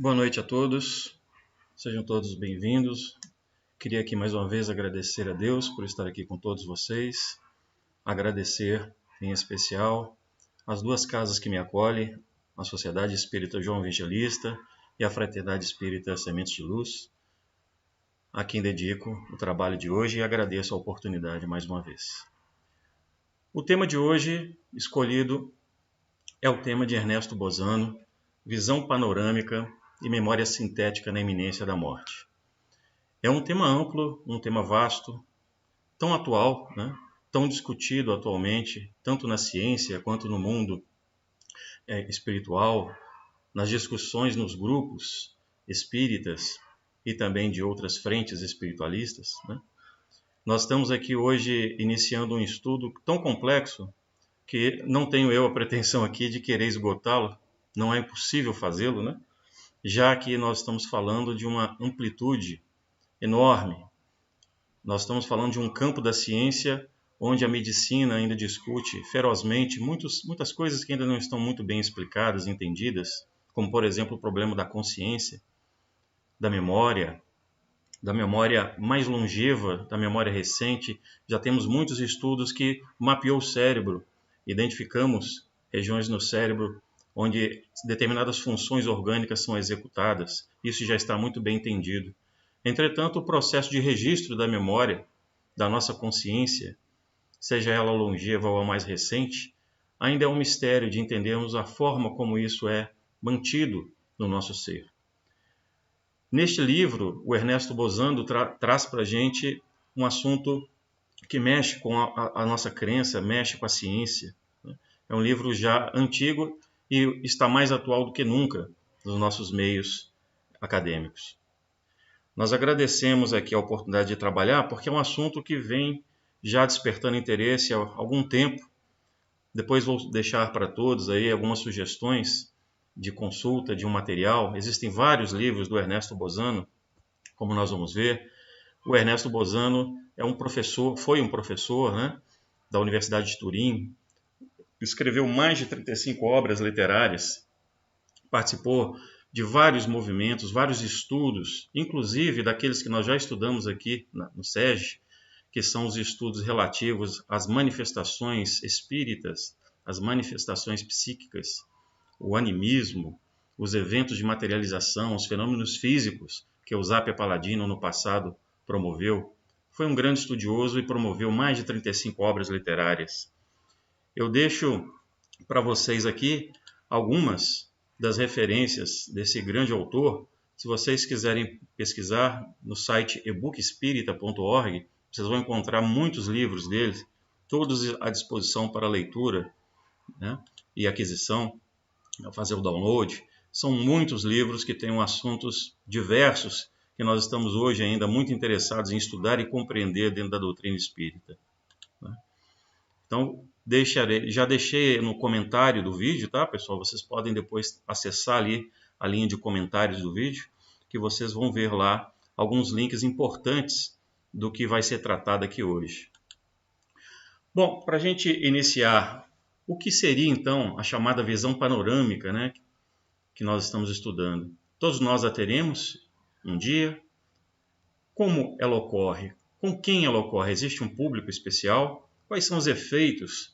Boa noite a todos, sejam todos bem-vindos. Queria aqui mais uma vez agradecer a Deus por estar aqui com todos vocês, agradecer em especial as duas casas que me acolhem, a Sociedade Espírita João Evangelista e a Fraternidade Espírita Sementes de Luz, a quem dedico o trabalho de hoje e agradeço a oportunidade mais uma vez. O tema de hoje escolhido é o tema de Ernesto Bozano, Visão Panorâmica e Memória Sintética na Iminência da Morte. É um tema amplo, um tema vasto, tão atual, tão discutido atualmente, tanto na ciência quanto no mundo espiritual, nas discussões nos grupos espíritas e também de outras frentes espiritualistas. Nós estamos aqui hoje iniciando um estudo tão complexo que não tenho eu a pretensão aqui de querer esgotá-lo, não é impossível fazê-lo, já que nós estamos falando de uma amplitude enorme. Nós estamos falando de um campo da ciência onde a medicina ainda discute ferozmente muitas coisas que ainda não estão muito bem explicadas, entendidas, como, por exemplo, o problema da consciência, da memória mais longeva, da memória recente. Já temos muitos estudos que mapeou o cérebro, identificamos regiões no cérebro onde determinadas funções orgânicas são executadas. Isso já está muito bem entendido. Entretanto, o processo de registro da memória, da nossa consciência, seja ela longeva ou a mais recente, ainda é um mistério de entendermos a forma como isso é mantido no nosso ser. Neste livro, o Ernesto Bozano traz para a gente um assunto que mexe com a nossa crença, mexe com a ciência. É um livro já antigo e está mais atual do que nunca nos nossos meios acadêmicos. Nós agradecemos aqui a oportunidade de trabalhar, porque é um assunto que vem já despertando interesse há algum tempo. Depois vou deixar para todos aí algumas sugestões de consulta de um material. Existem vários livros do Ernesto Bozano, como nós vamos ver. O Ernesto Bozano foi um professor, né, da Universidade de Turim, escreveu mais de 35 obras literárias, participou de vários movimentos, vários estudos, inclusive daqueles que nós já estudamos aqui no SEG, que são os estudos relativos às manifestações espíritas, às manifestações psíquicas, o animismo, os eventos de materialização, os fenômenos físicos que o Zapia Paladino no passado promoveu. Foi um grande estudioso e promoveu mais de 35 obras literárias. Eu deixo para vocês aqui algumas das referências desse grande autor. Se vocês quiserem pesquisar no site ebookespirita.org, vocês vão encontrar muitos livros dele, todos à disposição para leitura, né, e aquisição, fazer o download. São muitos livros que têm assuntos diversos que nós estamos hoje ainda muito interessados em estudar e compreender dentro da doutrina espírita. Então, já deixei no comentário do vídeo, tá, pessoal? Vocês podem depois acessar ali a linha de comentários do vídeo, que vocês vão ver lá alguns links importantes do que vai ser tratado aqui hoje. Bom, para a gente iniciar, o que seria então a chamada visão panorâmica, né, que nós estamos estudando? Todos nós a teremos um dia. Como ela ocorre? Com quem ela ocorre? Existe um público especial? Quais são os efeitos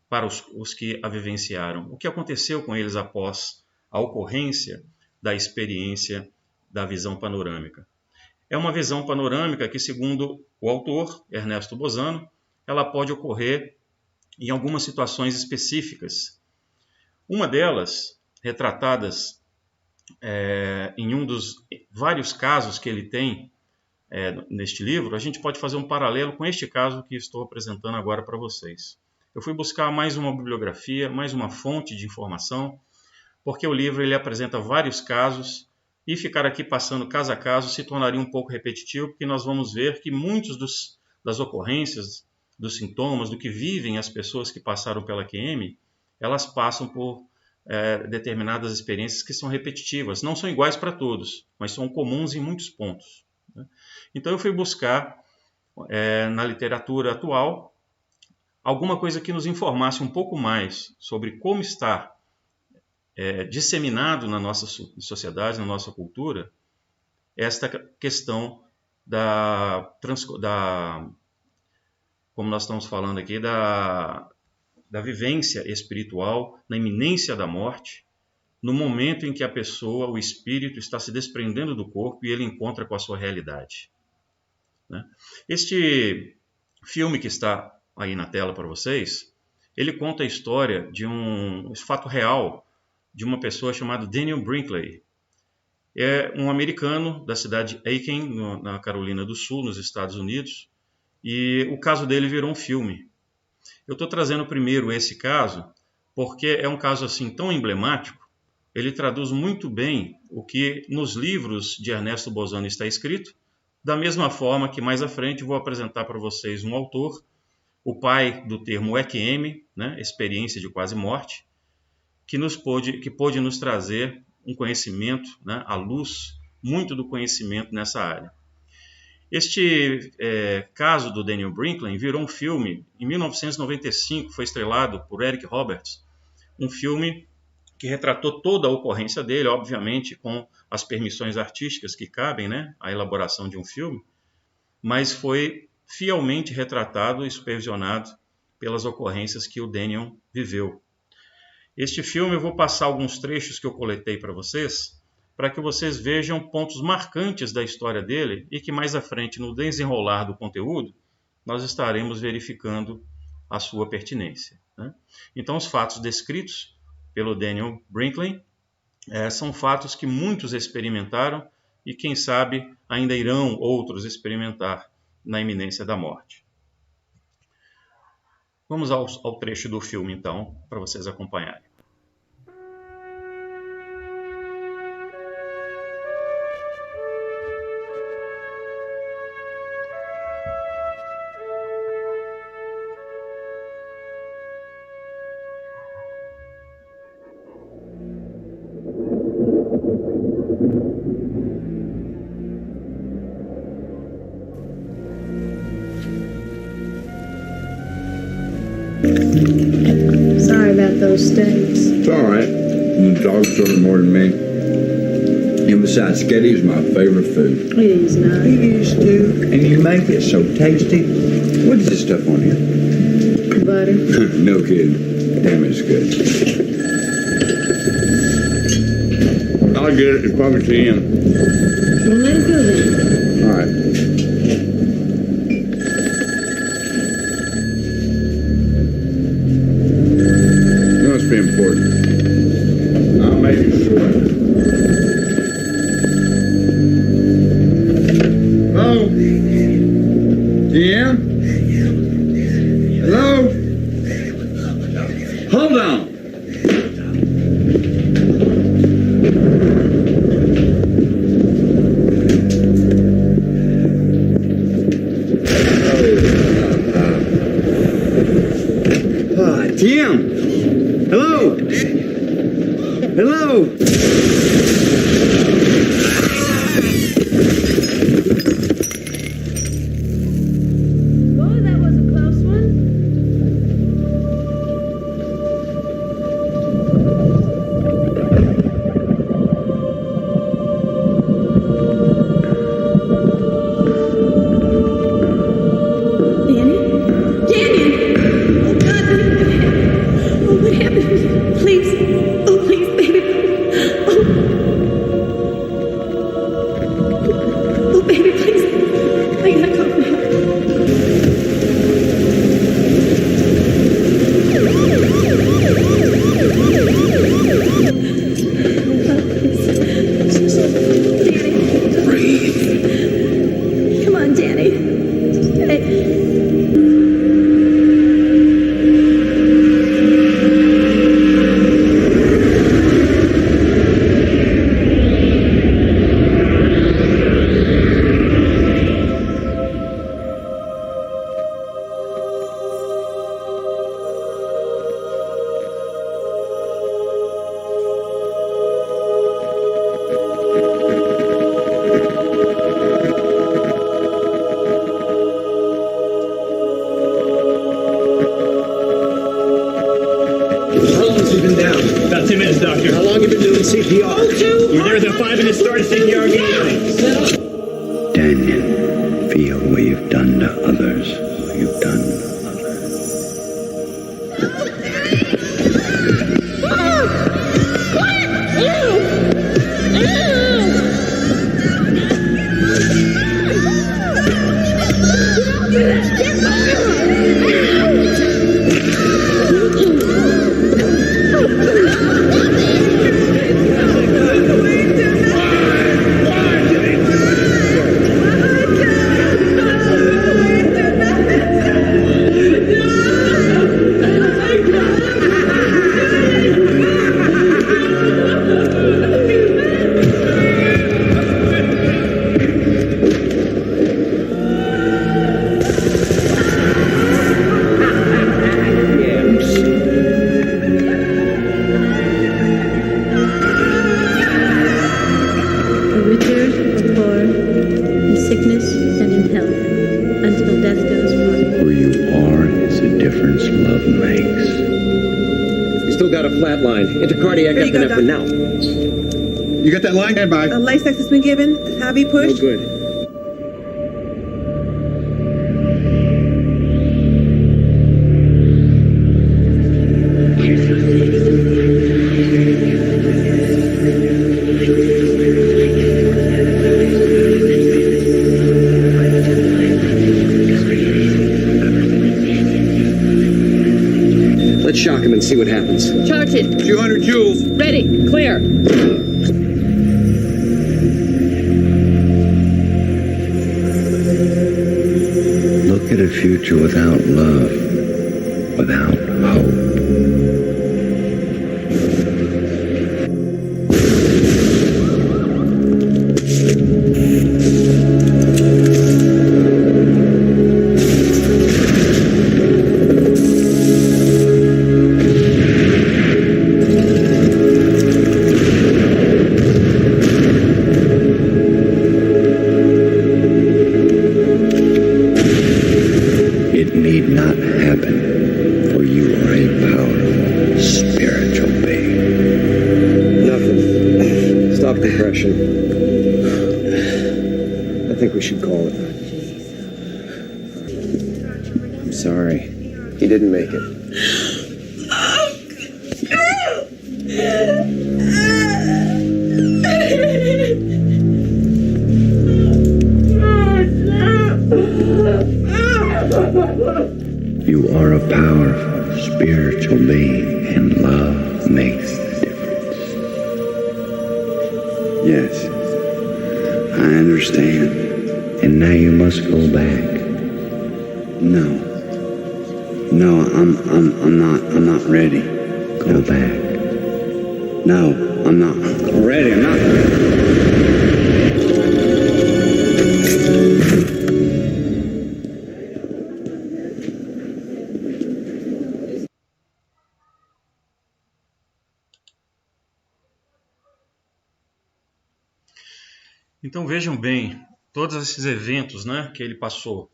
para os que a vivenciaram? O que aconteceu com eles após a ocorrência da experiência da visão panorâmica? É uma visão panorâmica que, segundo o autor, Ernesto Bozano, ela pode ocorrer em algumas situações específicas. Uma delas, retratadas em um dos vários casos que ele tem neste livro, a gente pode fazer um paralelo com este caso que estou apresentando agora para vocês. Eu fui buscar mais uma bibliografia, mais uma fonte de informação, porque o livro ele apresenta vários casos e ficar aqui passando caso a caso se tornaria um pouco repetitivo, porque nós vamos ver que muitos das ocorrências, dos sintomas, do que vivem as pessoas que passaram pela QM, elas passam por determinadas experiências que são repetitivas. Não são iguais para todos, mas são comuns em muitos pontos. Então eu fui buscar na literatura atual alguma coisa que nos informasse um pouco mais sobre como está disseminado na nossa sociedade, na nossa cultura, esta questão como nós estamos falando aqui, da vivência espiritual, na iminência da morte, no momento em que a pessoa, o espírito, está se desprendendo do corpo e ele encontra com a sua realidade. Este filme que está aí na tela para vocês, ele conta a história de um fato real de uma pessoa chamada Daniel Brinkley. É um americano da cidade de Aiken, na Carolina do Sul, nos Estados Unidos, e o caso dele virou um filme. Eu estou trazendo primeiro esse caso porque é um caso assim tão emblemático, ele traduz muito bem o que nos livros de Ernesto Bozano está escrito, da mesma forma que mais à frente vou apresentar para vocês um autor, o pai do termo EQM, né, experiência de quase morte, que pôde nos trazer um conhecimento, né, à luz, muito do conhecimento nessa área. Este caso do Daniel Brinkley virou um filme. Em 1995 foi estrelado por Eric Roberts, um filme que retratou toda a ocorrência dele, obviamente com as permissões artísticas que cabem, né, à elaboração de um filme, mas foi fielmente retratado e supervisionado pelas ocorrências que o Daniel viveu. Este filme eu vou passar alguns trechos que eu coletei para que vocês vejam pontos marcantes da história dele e que mais à frente, no desenrolar do conteúdo, nós estaremos verificando a sua pertinência. Então, os fatos descritos pelo Daniel Brinkley são fatos que muitos experimentaram e quem sabe ainda irão outros experimentar na iminência da morte. Vamos ao trecho do filme, então, para vocês acompanharem. Sorry about those steaks. It's all right. The dogs sort more than me. And besides, Sketty's my favorite food. It is not. It is too. And you make it so tasty. What is this stuff on here? Butter. No kidding. Damn, it's good. I'll get it. It's probably to him. Well, let it go then. All right. Must be important. I'll make it short. Hello? Jim? Hello? Hold on. Jim? Hello? Hello? Oh, that was a close one. Danny? Danny! Oh, God! Oh, what happened? Please. Oh, please, baby. Oh. Oh, baby, please. I gotta go now. Danny. Come on, Danny. Hey. How long has he been down? About 10 minutes, Doctor. How long have you been doing CPR? We're there within 5 minutes. Started CPR immediately. Daniel, feel what you've done to others. What you've done to others. For richer or poor, in sickness and in health, until death do us part. Where you are is the difference love makes. You still got a flat line. Intercardiac There you go, epinephrine now. Doctor. You got that line? Goodbye. Life text has been given. Have you Oh, pushed? good. Let's shock him and see what happens. Charge it. 200 joules. Ready. Clear. future without love, without hope. It need not happen, for you are a powerful spiritual being. Nothing. Stop compression. I think we should call it. I'm sorry. He didn't make it. You are a powerful spiritual being, and love makes the difference. Yes, I understand. And now you must go back. No, I'm not ready. Go back. No, I'm not ready. I'm not. Então vejam bem, todos esses eventos, né, que ele passou.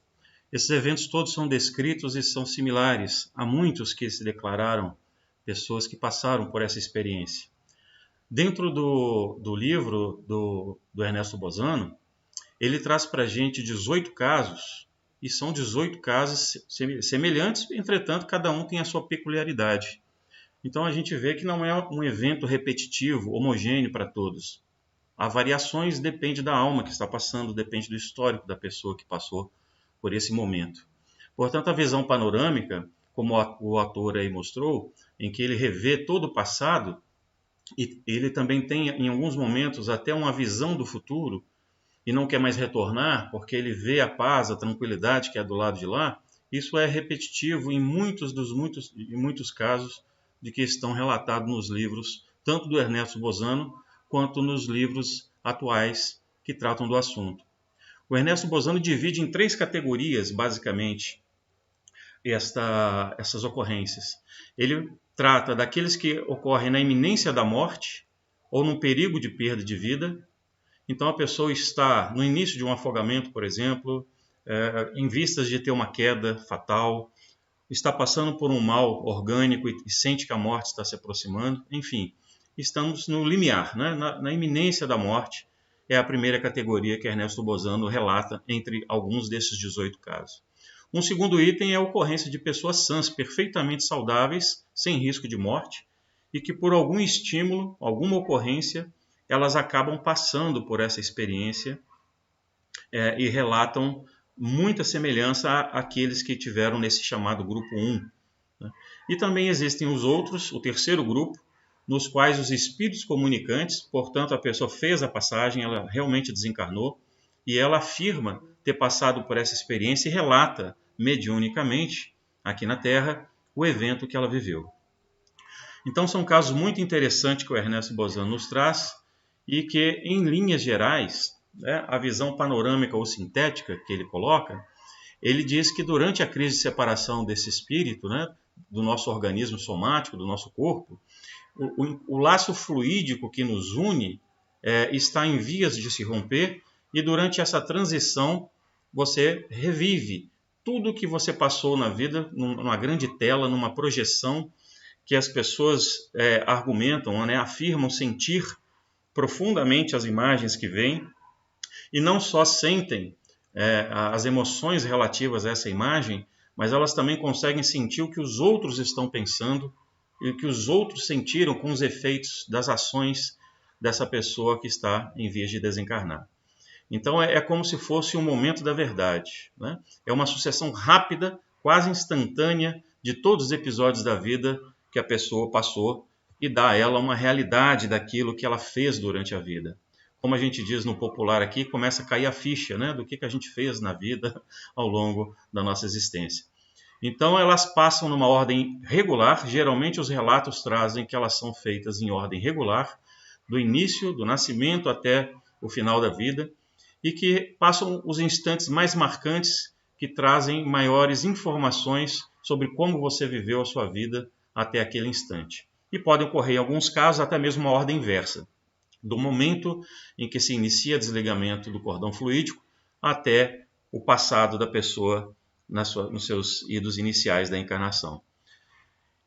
Esses eventos todos são descritos e são similares a muitos que se declararam pessoas que passaram por essa experiência. Dentro do livro do Ernesto Bozano, ele traz para a gente 18 casos, e são 18 casos semelhantes, entretanto, cada um tem a sua peculiaridade. Então a gente vê que não é um evento repetitivo, homogêneo para todos. Há variações, depende da alma que está passando, depende do histórico da pessoa que passou por esse momento. Portanto, a visão panorâmica, como o ator aí mostrou, em que ele revê todo o passado, e ele também tem, em alguns momentos, até uma visão do futuro, e não quer mais retornar, porque ele vê a paz, a tranquilidade que é do lado de lá. Isso é repetitivo em muitos casos de que estão relatados nos livros, tanto do Ernesto Bozano, quanto nos livros atuais que tratam do assunto. O Ernesto Bozano divide em 3 categorias, basicamente, essas ocorrências. Ele trata daqueles que ocorrem na iminência da morte ou num perigo de perda de vida. Então a pessoa está no início de um afogamento, por exemplo, em vistas de ter uma queda fatal, está passando por um mal orgânico e sente que a morte está se aproximando, enfim. Estamos no limiar, né? na iminência da morte, é a primeira categoria que Ernesto Bozano relata entre alguns desses 18 casos. Um segundo item é a ocorrência de pessoas sãs, perfeitamente saudáveis, sem risco de morte, e que por algum estímulo, alguma ocorrência, elas acabam passando por essa experiência e relatam muita semelhança àqueles que tiveram nesse chamado grupo 1. Né? E também existem os outros, o terceiro grupo, nos quais os espíritos comunicantes, portanto a pessoa fez a passagem, ela realmente desencarnou, e ela afirma ter passado por essa experiência e relata mediunicamente, aqui na Terra, o evento que ela viveu. Então são casos muito interessantes que o Ernesto Bozano nos traz, e que, em linhas gerais, né, a visão panorâmica ou sintética que ele coloca, ele diz que durante a crise de separação desse espírito, né, do nosso organismo somático, do nosso corpo, o laço fluídico que nos une está em vias de se romper, e durante essa transição você revive tudo o que você passou na vida, numa grande tela, numa projeção que as pessoas argumentam, né, afirmam sentir profundamente as imagens que vêm, e não só sentem as emoções relativas a essa imagem, mas elas também conseguem sentir o que os outros estão pensando e o que os outros sentiram com os efeitos das ações dessa pessoa que está em vias de desencarnar. Então é como se fosse um momento da verdade, né? É uma sucessão rápida, quase instantânea, de todos os episódios da vida que a pessoa passou, e dá a ela uma realidade daquilo que ela fez durante a vida. como a gente diz no popular aqui, começa a cair a ficha, né, do que a gente fez na vida ao longo da nossa existência. Então elas passam numa ordem regular, geralmente os relatos trazem que elas são feitas em ordem regular, do início, do nascimento até o final da vida, e que passam os instantes mais marcantes que trazem maiores informações sobre como você viveu a sua vida até aquele instante. E podem ocorrer em alguns casos até mesmo uma ordem inversa, do momento em que se inicia desligamento do cordão fluídico até o passado da pessoa nos seus idos iniciais da encarnação.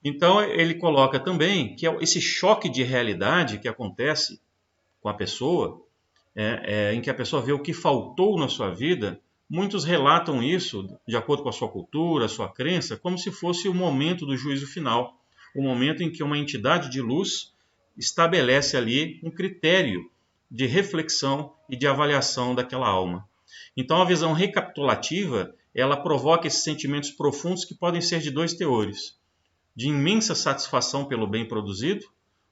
Então ele coloca também que esse choque de realidade que acontece com a pessoa, em que a pessoa vê o que faltou na sua vida, muitos relatam isso, de acordo com a sua cultura, a sua crença, como se fosse o momento do juízo final, o momento em que uma entidade de luz estabelece ali um critério de reflexão e de avaliação daquela alma. Então a visão recapitulativa, ela provoca esses sentimentos profundos que podem ser de dois teores: de imensa satisfação pelo bem produzido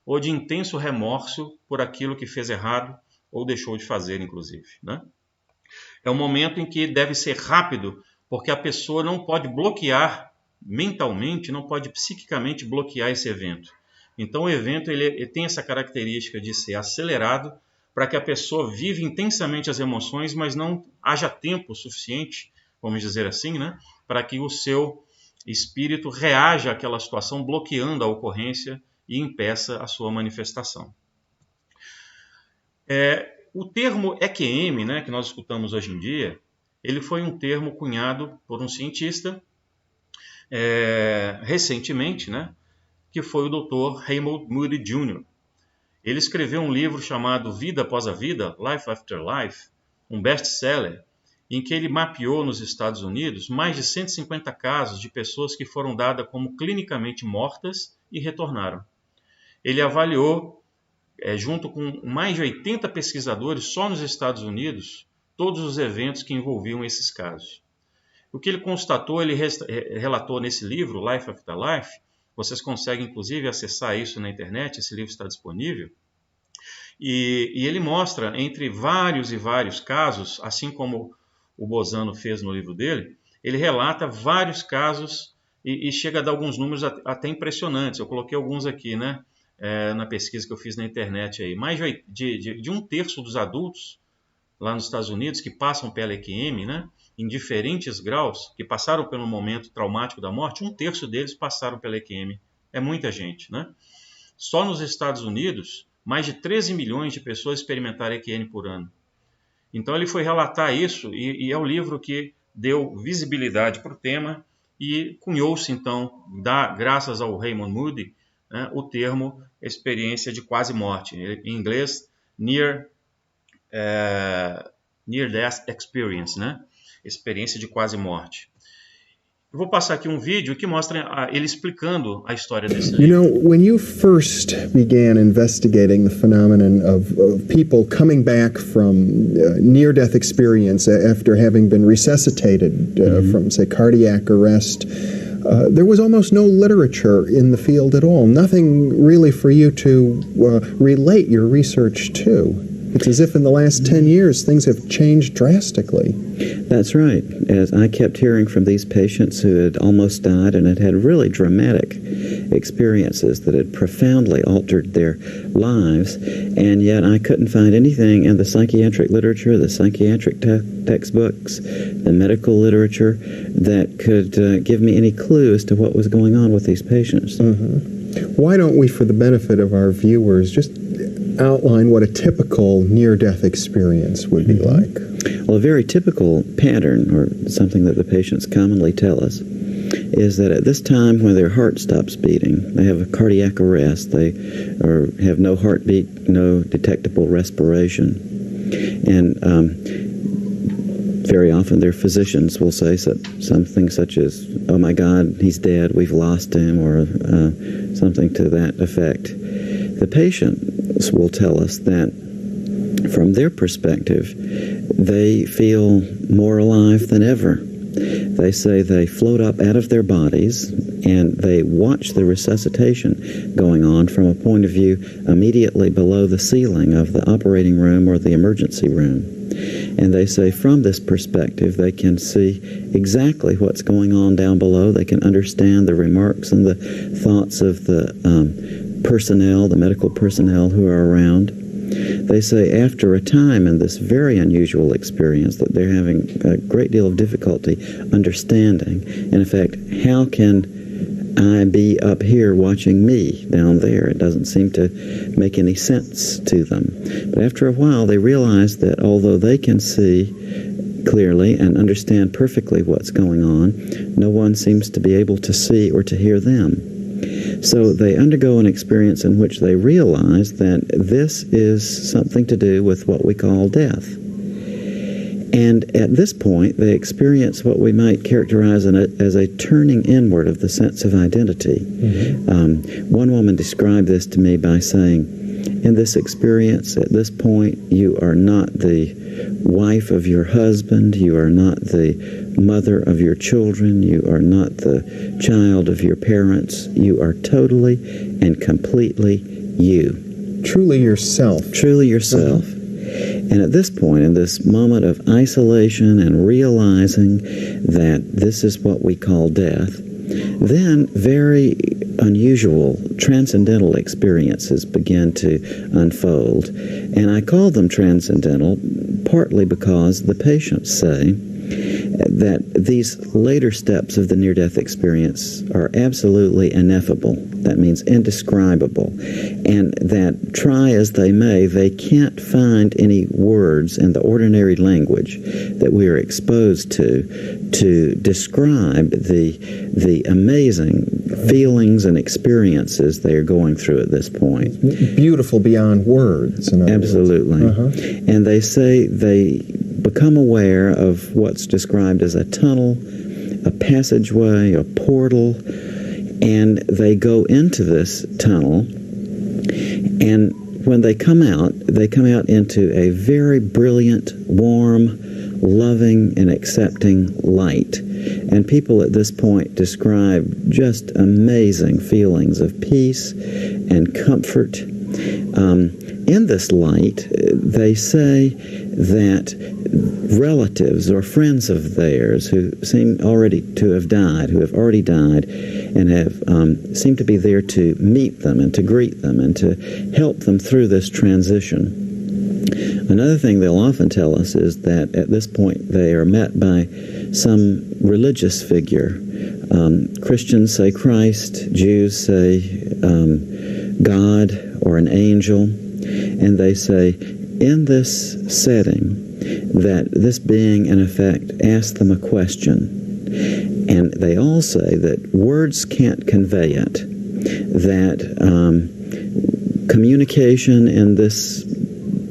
ou de intenso remorso por aquilo que fez errado ou deixou de fazer, inclusive, né? É um momento em que deve ser rápido, porque a pessoa não pode bloquear mentalmente, não pode psiquicamente bloquear esse evento. Então o evento ele tem essa característica de ser acelerado para que a pessoa viva intensamente as emoções, mas não haja tempo suficiente, vamos dizer assim, né, para que o seu espírito reaja àquela situação, bloqueando a ocorrência e impeça a sua manifestação. O termo EQM, né, que nós escutamos hoje em dia, ele foi um termo cunhado por um cientista recentemente, né, que foi o Dr. Raymond Moody Jr. Ele escreveu um livro chamado Vida Após a Vida, Life After Life, um best-seller, em que ele mapeou nos Estados Unidos mais de 150 casos de pessoas que foram dadas como clinicamente mortas e retornaram. Ele avaliou, junto com mais de 80 pesquisadores só nos Estados Unidos, todos os eventos que envolviam esses casos. O que ele constatou, ele relatou nesse livro, Life After Life. Vocês conseguem, inclusive, acessar isso na internet, esse livro está disponível. E ele mostra, entre vários e vários casos, assim como o Bozano fez no livro dele, ele relata vários casos e chega a dar alguns números até impressionantes. Eu coloquei alguns aqui, né, na pesquisa que eu fiz na internet. Aí. Mais de um terço dos adultos lá nos Estados Unidos que passam pela EQM, né, em diferentes graus, que passaram pelo momento traumático da morte, um terço deles passaram pela EQM. É muita gente, né? Só nos Estados Unidos, mais de 13 milhões de pessoas experimentaram EQM por ano. Então ele foi relatar isso e é o livro que deu visibilidade para o tema e cunhou-se então, graças ao Raymond Moody, né, o termo experiência de quase morte. Em inglês, Near Death Experience, né? Experiência de quase morte. Eu vou passar aqui um vídeo que mostra ele explicando a história desse livro. You know, when you first began investigating the phenomenon of people coming back from near-death experience after having been resuscitated from, say, cardiac arrest, there was almost no literature in the field at all. Nothing really for you to relate your research to. It's as if in the last 10 years things have changed drastically. That's right. As I kept hearing from these patients who had almost died and had really dramatic experiences that had profoundly altered their lives, and yet I couldn't find anything in the psychiatric literature, the psychiatric textbooks, the medical literature that could give me any clue as to what was going on with these patients. Why don't we, for the benefit of our viewers, just outline what a typical near-death experience would be like? Well, a very typical pattern, or something that the patients commonly tell us, is that at this time when their heart stops beating, they have a cardiac arrest, they have no heartbeat, no detectable respiration, and very often their physicians will say something such as, "Oh my God, he's dead, we've lost him," or something to that effect. The patients will tell us that from their perspective, they feel more alive than ever. They say they float up out of their bodies and they watch the resuscitation going on from a point of view immediately below the ceiling of the operating room or the emergency room. And they say from this perspective they can see exactly what's going on down below. They can understand the remarks and the thoughts of the personnel, the medical personnel who are around. They say after a time in this very unusual experience that they're having a great deal of difficulty understanding. And in fact, how can I be up here watching me down there? It doesn't seem to make any sense to them. But after a while, they realize that although they can see clearly and understand perfectly what's going on, no one seems to be able to see or to hear them. So they undergo an experience in which they realize that this is something to do with what we call death. And at this point, they experience what we might characterize as a turning inward of the sense of identity. One woman described this to me by saying, in this experience, at this point, you are not the wife of your husband, you are not the mother of your children, you are not the child of your parents, you are totally and completely you. Truly yourself. Truly yourself. And at this point, in this moment of isolation and realizing that this is what we call death, then very unusual transcendental experiences begin to unfold. And I call them transcendental partly because the patients say that these later steps of the near-death experience are absolutely ineffable. That means indescribable. And that try as they may, they can't find any words in the ordinary language that we are exposed to describe the amazing feelings and experiences they are going through at this point. Beautiful beyond words. Absolutely. And they say they become aware of what's described as a tunnel, a passageway, a portal, and they go into this tunnel, and when they come out into a very brilliant, warm, loving, and accepting light. And people at this point describe just amazing feelings of peace and comfort. In this light, they say that relatives or friends of theirs who seem already to have died, who have already died, and have seem to be there to meet them and to greet them and to help them through this transition. Another thing they'll often tell us is that at this point they are met by some religious figure. Christians say Christ, Jews say God or an angel, and they say in this setting that this being in effect asks them a question. And they all say that words can't convey it, that communication in this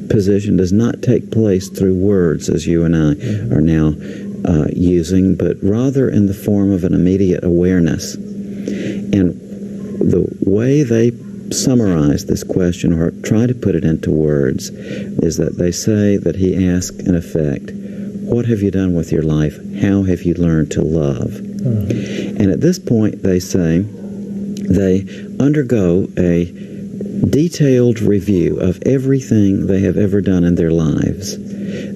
position does not take place through words as you and I are now using, but rather in the form of an immediate awareness. And the way they summarize this question or try to put it into words is that they say that he asked in effect, what have you done with your life? How have you learned to love? And at this point they say they undergo a detailed review of everything they have ever done in their lives.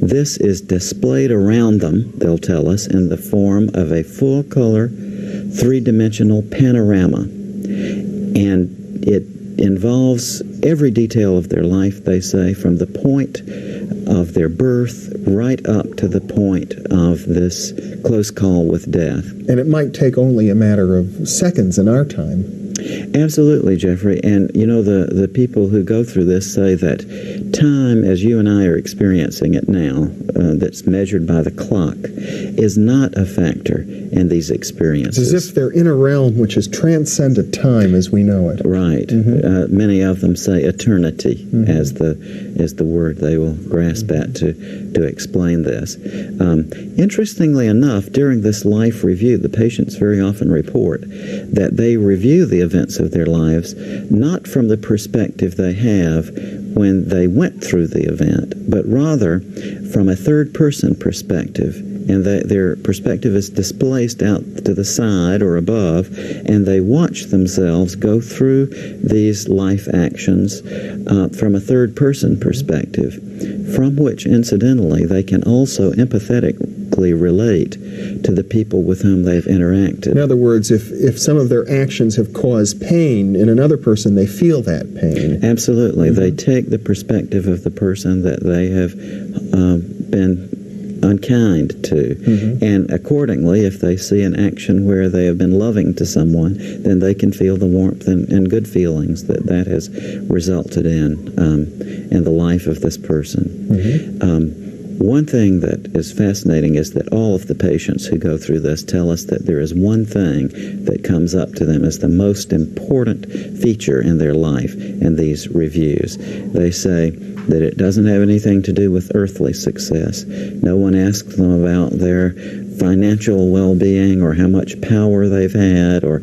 This is displayed around them, they'll tell us, in the form of a full-color, three-dimensional panorama. And it involves every detail of their life, they say, from the point of their birth right up to the point of this close call with death. And it might take only a matter of seconds in our time. Absolutely, Jeffrey. And, you know, the people who go through this say that time, as you and I are experiencing it now, that's measured by the clock, is not a factor in these experiences. It's as if they're in a realm which has transcended time as we know it. Right. Many of them say eternity as the word they will grasp at to explain this. Interestingly enough, during this life review, the patients very often report that they review the events of their lives not from the perspective they have when they went through the event, but rather from a third-person perspective. And their perspective is displaced out to the side or above, and they watch themselves go through these life actions from a third-person perspective, from which, incidentally, they can also empathetically relate to the people with whom they've interacted. In other words, if some of their actions have caused pain in another person, they feel that pain. Absolutely. They take the perspective of the person that they have been unkind to. And accordingly, if they see an action where they have been loving to someone, then they can feel the warmth and good feelings that has resulted in the life of this person. One thing that is fascinating is that all of the patients who go through this tell us that there is one thing that comes up to them as the most important feature in their life in these reviews. They say that it doesn't have anything to do with earthly success. No one asks them about their financial well-being or how much power they've had or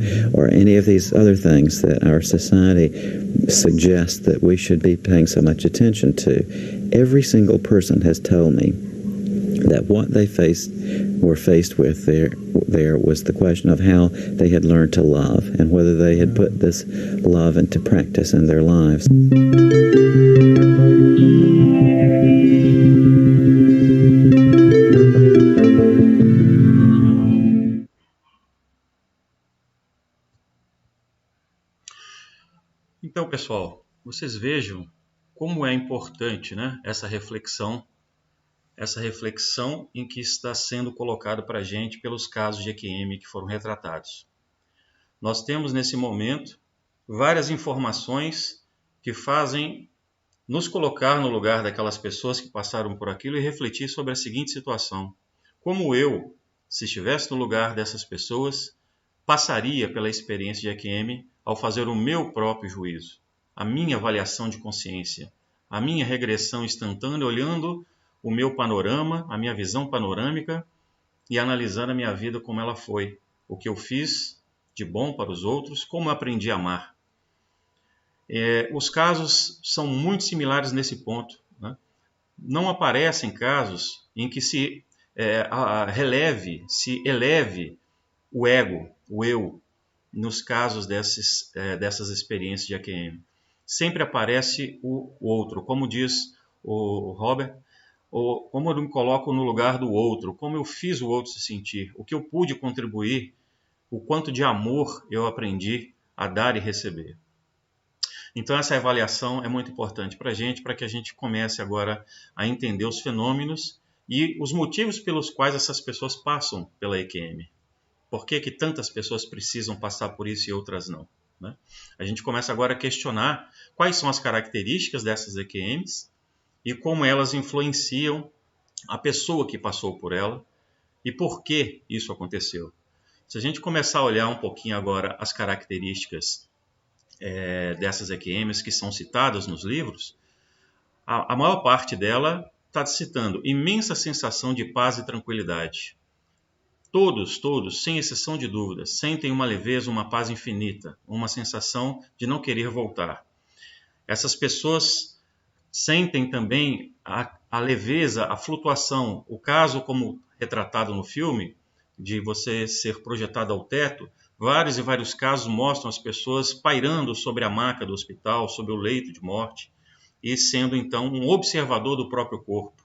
any of these other things that our society suggests that we should be paying so much attention to. Every single person has told me that what they were faced with there was the question of how they had learned to love and whether they had put this love into practice in their lives. Então, pessoal, vocês vejam como é importante, né, essa reflexão em que está sendo colocado para a gente pelos casos de EQM que foram retratados. Nós temos nesse momento várias informações que fazem nos colocar no lugar daquelas pessoas que passaram por aquilo e refletir sobre a seguinte situação: como eu, se estivesse no lugar dessas pessoas, passaria pela experiência de EQM ao fazer o meu próprio juízo, a minha avaliação de consciência, a minha regressão instantânea, olhando o meu panorama, a minha visão panorâmica e analisando a minha vida como ela foi, o que eu fiz de bom para os outros, como eu aprendi a amar. Os casos são muito similares nesse ponto, né? Não aparecem casos em que se eleve o ego, o eu, nos casos dessas experiências de EQM. Sempre aparece o outro, como diz o Robert, como eu me coloco no lugar do outro, como eu fiz o outro se sentir, o que eu pude contribuir, o quanto de amor eu aprendi a dar e receber. Então essa avaliação é muito importante para que a gente comece agora a entender os fenômenos e os motivos pelos quais essas pessoas passam pela EQM. Por que tantas pessoas precisam passar por isso e outras não, né? A gente começa agora a questionar quais são as características dessas EQMs e como elas influenciam a pessoa que passou por ela e por que isso aconteceu. Se a gente começar a olhar um pouquinho agora as características dessas EQMs que são citadas nos livros, a maior parte dela está citando imensa sensação de paz e tranquilidade. Todos, sem exceção de dúvidas, sentem uma leveza, uma paz infinita, uma sensação de não querer voltar. Essas pessoas sentem também a leveza, a flutuação. O caso, como retratado no filme, de você ser projetado ao teto, vários e vários casos mostram as pessoas pairando sobre a maca do hospital, sobre o leito de morte, e sendo então um observador do próprio corpo.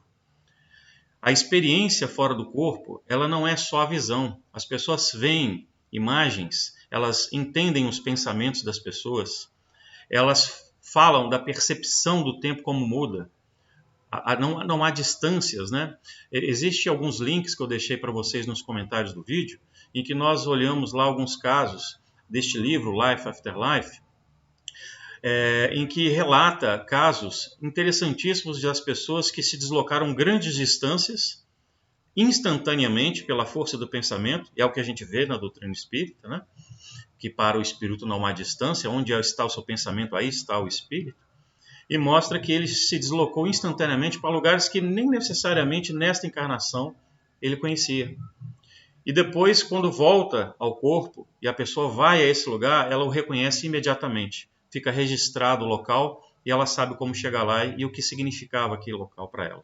A experiência fora do corpo, ela não é só a visão. As pessoas veem imagens, elas entendem os pensamentos das pessoas, elas falam da percepção do tempo como muda. Não há distâncias, né? Existem alguns links que eu deixei para vocês nos comentários do vídeo, em que nós olhamos lá alguns casos deste livro, Life After Life, em que relata casos interessantíssimos das pessoas que se deslocaram grandes distâncias instantaneamente pela força do pensamento, e é o que a gente vê na doutrina espírita, né? Que para o espírito não há distância, onde está o seu pensamento, aí está o espírito, e mostra que ele se deslocou instantaneamente para lugares que nem necessariamente nesta encarnação ele conhecia. E depois, quando volta ao corpo e a pessoa vai a esse lugar, ela o reconhece imediatamente. Fica registrado o local e ela sabe como chegar lá e o que significava aquele local para ela.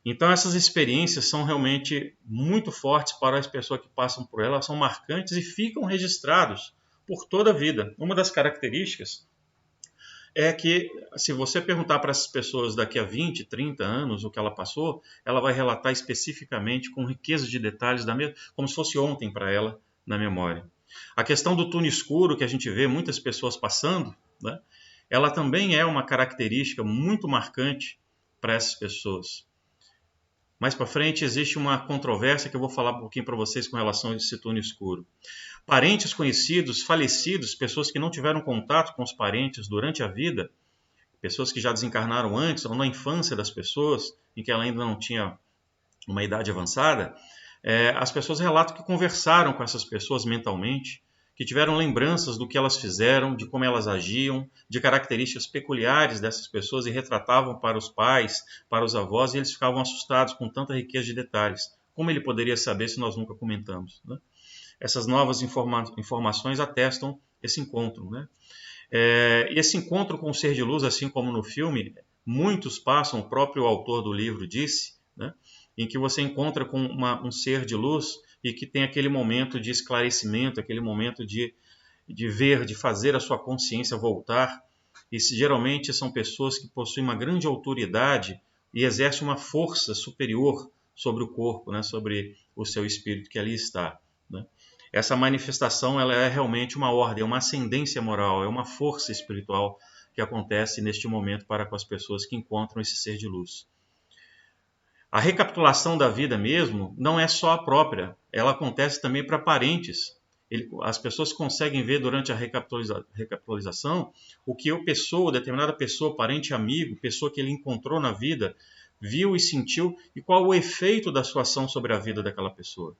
Então essas experiências são realmente muito fortes para as pessoas que passam por elas, são marcantes e ficam registrados por toda a vida. Uma das características é que, se você perguntar para essas pessoas daqui a 20, 30 anos o que ela passou, ela vai relatar especificamente, com riqueza de detalhes, como se fosse ontem para ela na memória. A questão do túnel escuro, que a gente vê muitas pessoas passando, né, ela também é uma característica muito marcante para essas pessoas. Mais para frente existe uma controvérsia que eu vou falar um pouquinho para vocês com relação a esse túnel escuro. Parentes conhecidos, falecidos, pessoas que não tiveram contato com os parentes durante a vida, pessoas que já desencarnaram antes ou na infância das pessoas, em que ela ainda não tinha uma idade avançada, as pessoas relatam que conversaram com essas pessoas mentalmente, que tiveram lembranças do que elas fizeram, de como elas agiam, de características peculiares dessas pessoas e retratavam para os pais, para os avós, e eles ficavam assustados com tanta riqueza de detalhes. Como ele poderia saber se nós nunca comentamos, né? Essas novas informações atestam esse encontro, né? E esse encontro com o ser de luz, assim como no filme, muitos passam, o próprio autor do livro disse, né, em que você encontra com um ser de luz e que tem aquele momento de esclarecimento, aquele momento de ver, de fazer a sua consciência voltar. E geralmente são pessoas que possuem uma grande autoridade e exercem uma força superior sobre o corpo, né, sobre o seu espírito que ali está, né? Essa manifestação ela é realmente uma ordem, é uma ascendência moral, é uma força espiritual que acontece neste momento para com as pessoas que encontram esse ser de luz. A recapitulação da vida mesmo não é só a própria, ela acontece também para parentes. As pessoas conseguem ver durante a recapitalização o que determinada pessoa, parente, amigo, pessoa que ele encontrou na vida, viu e sentiu e qual o efeito da sua ação sobre a vida daquela pessoa.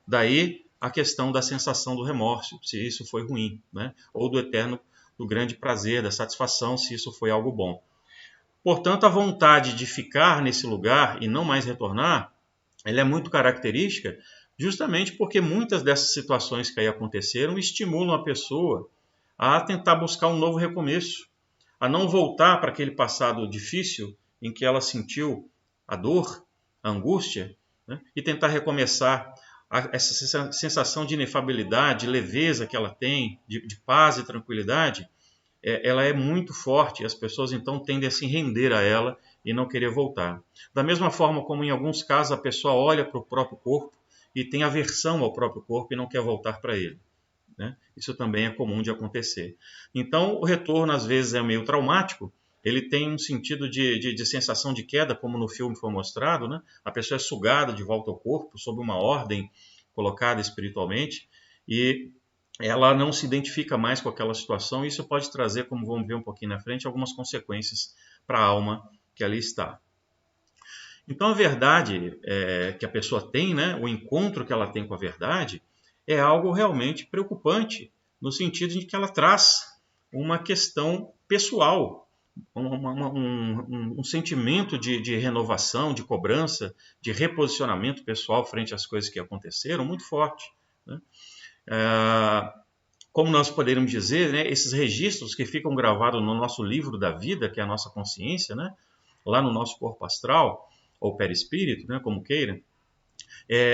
Daí a questão da sensação do remorso, se isso foi ruim, né? Ou do grande prazer, da satisfação, se isso foi algo bom. Portanto, a vontade de ficar nesse lugar e não mais retornar, ela é muito característica justamente porque muitas dessas situações que aí aconteceram estimulam a pessoa a tentar buscar um novo recomeço, a não voltar para aquele passado difícil em que ela sentiu a dor, a angústia, né? E tentar recomeçar. Essa sensação de inefabilidade, de leveza que ela tem, de paz e tranquilidade, ela é muito forte. As pessoas então tendem a se render a ela e não querer voltar. Da mesma forma como em alguns casos a pessoa olha para o próprio corpo e tem aversão ao próprio corpo e não quer voltar para ele, né? Isso também é comum de acontecer. Então o retorno às vezes é meio traumático, ele tem um sentido de sensação de queda, como no filme foi mostrado, né? A pessoa é sugada de volta ao corpo, sob uma ordem colocada espiritualmente, e ela não se identifica mais com aquela situação, e isso pode trazer, como vamos ver um pouquinho na frente, algumas consequências para a alma que ali está. Então a verdade que a pessoa tem, né? O encontro que um com a verdade, é algo realmente preocupante, no sentido de que ela traz uma questão pessoal, um sentimento de renovação, de cobrança, de reposicionamento pessoal frente às coisas que aconteceram, muito forte, né? Como nós poderíamos dizer, né, esses registros que ficam gravados no nosso livro da vida, que é a nossa consciência, né, lá no nosso corpo astral, ou perispírito, né, como queira,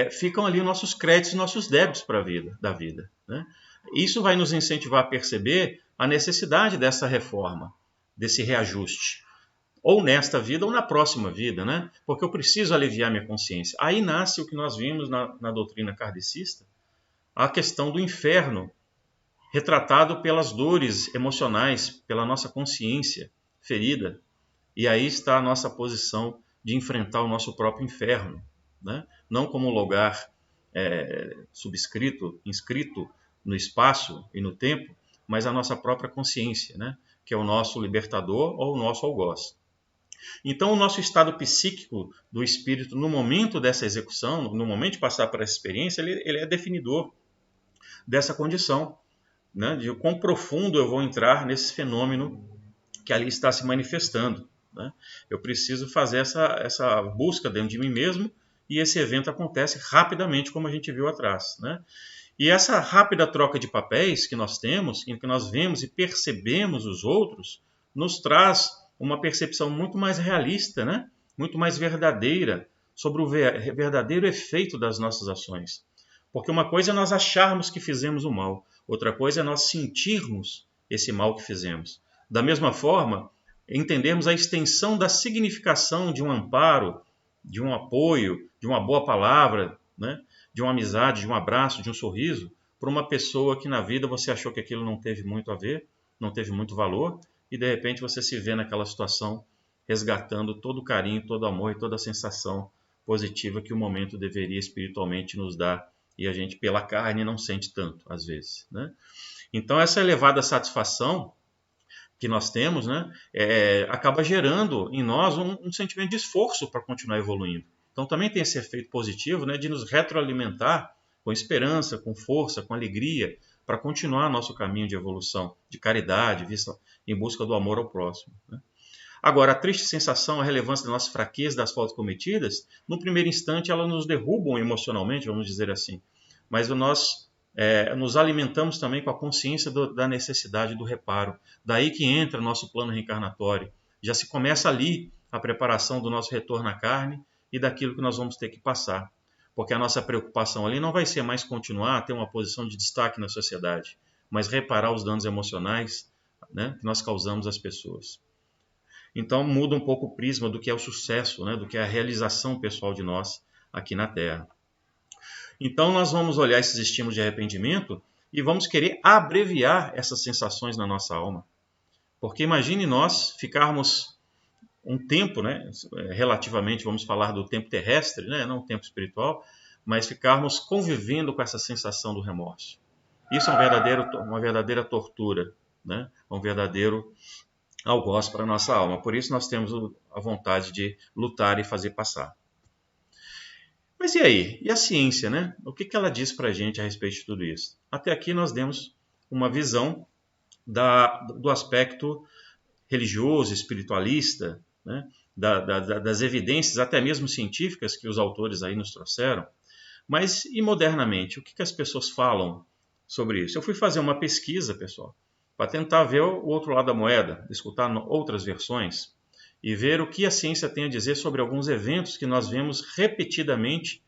ficam ali nossos créditos e nossos débitos para a vida, da vida, né? Isso vai nos incentivar a perceber a necessidade dessa reforma, desse reajuste, ou nesta vida ou na próxima vida, né? Porque eu preciso aliviar minha consciência. Aí nasce o que nós vimos na doutrina kardecista, a questão do inferno, retratado pelas dores emocionais, pela nossa consciência ferida. E aí está a nossa posição de enfrentar o nosso próprio inferno, né? Não como um lugar inscrito no espaço e no tempo, mas a nossa própria consciência, né? Que é o nosso libertador ou o nosso algoz. Então, o nosso estado psíquico do espírito, no momento dessa execução, no momento de passar por essa experiência, ele é definidor dessa condição, né? De quão profundo eu vou entrar nesse fenômeno que ali está se manifestando, né? Eu preciso fazer essa busca dentro de mim mesmo, e esse evento acontece rapidamente, como a gente viu atrás, né? E essa rápida troca de papéis que nós temos, em que nós vemos e percebemos os outros, nos traz uma percepção muito mais realista, né? Muito mais verdadeira sobre o verdadeiro efeito das nossas ações. Porque uma coisa é nós acharmos que fizemos o mal, outra coisa é nós sentirmos esse mal que fizemos. Da mesma forma, entendermos a extensão da significação de um amparo, de um apoio, de uma boa palavra, né? De uma amizade, de um abraço, de um sorriso, para uma pessoa que na vida você achou que aquilo não teve muito a ver, não teve muito valor, e de repente você se vê naquela situação resgatando todo o carinho, todo o amor e toda a sensação positiva que o momento deveria espiritualmente nos dar, e a gente pela carne não sente tanto, às vezes, né? Então essa elevada satisfação que nós temos, né, acaba gerando em nós um sentimento de esforço para continuar evoluindo. Então também tem esse efeito positivo, né, de nos retroalimentar com esperança, com força, com alegria, para continuar nosso caminho de evolução, de caridade, em busca do amor ao próximo, né? Agora, a triste sensação, a relevância da nossa fraqueza, das faltas cometidas, no primeiro instante elas nos derrubam emocionalmente, vamos dizer assim, mas nós nos alimentamos também com a consciência da necessidade do reparo. Daí que entra nosso plano reencarnatório. Já se começa ali a preparação do nosso retorno à carne e daquilo que nós vamos ter que passar. Porque a nossa preocupação ali não vai ser mais continuar a ter uma posição de destaque na sociedade, mas reparar os danos emocionais, né, que nós causamos às pessoas. Então muda um pouco o prisma do que é o sucesso, né, do que é a realização pessoal de nós aqui na Terra. Então nós vamos olhar esses estímulos de arrependimento e vamos querer abreviar essas sensações na nossa alma. Porque imagine nós ficarmos um tempo, né, relativamente, vamos falar do tempo terrestre, né, não o tempo espiritual, mas ficarmos convivendo com essa sensação do remorso. Isso é uma verdadeira tortura, né, um verdadeiro algoz para a nossa alma. Por isso nós temos a vontade de lutar e fazer passar. Mas e aí? E a ciência, né? O que ela diz para a gente a respeito de tudo isso? Até aqui nós demos uma visão do aspecto religioso, espiritualista, né? Das evidências, até mesmo científicas, que os autores aí nos trouxeram. Mas e modernamente? O que as pessoas falam sobre isso? Eu fui fazer uma pesquisa, pessoal, para tentar ver o outro lado da moeda, escutar outras versões e ver o que a ciência tem a dizer sobre alguns eventos que nós vemos repetidamente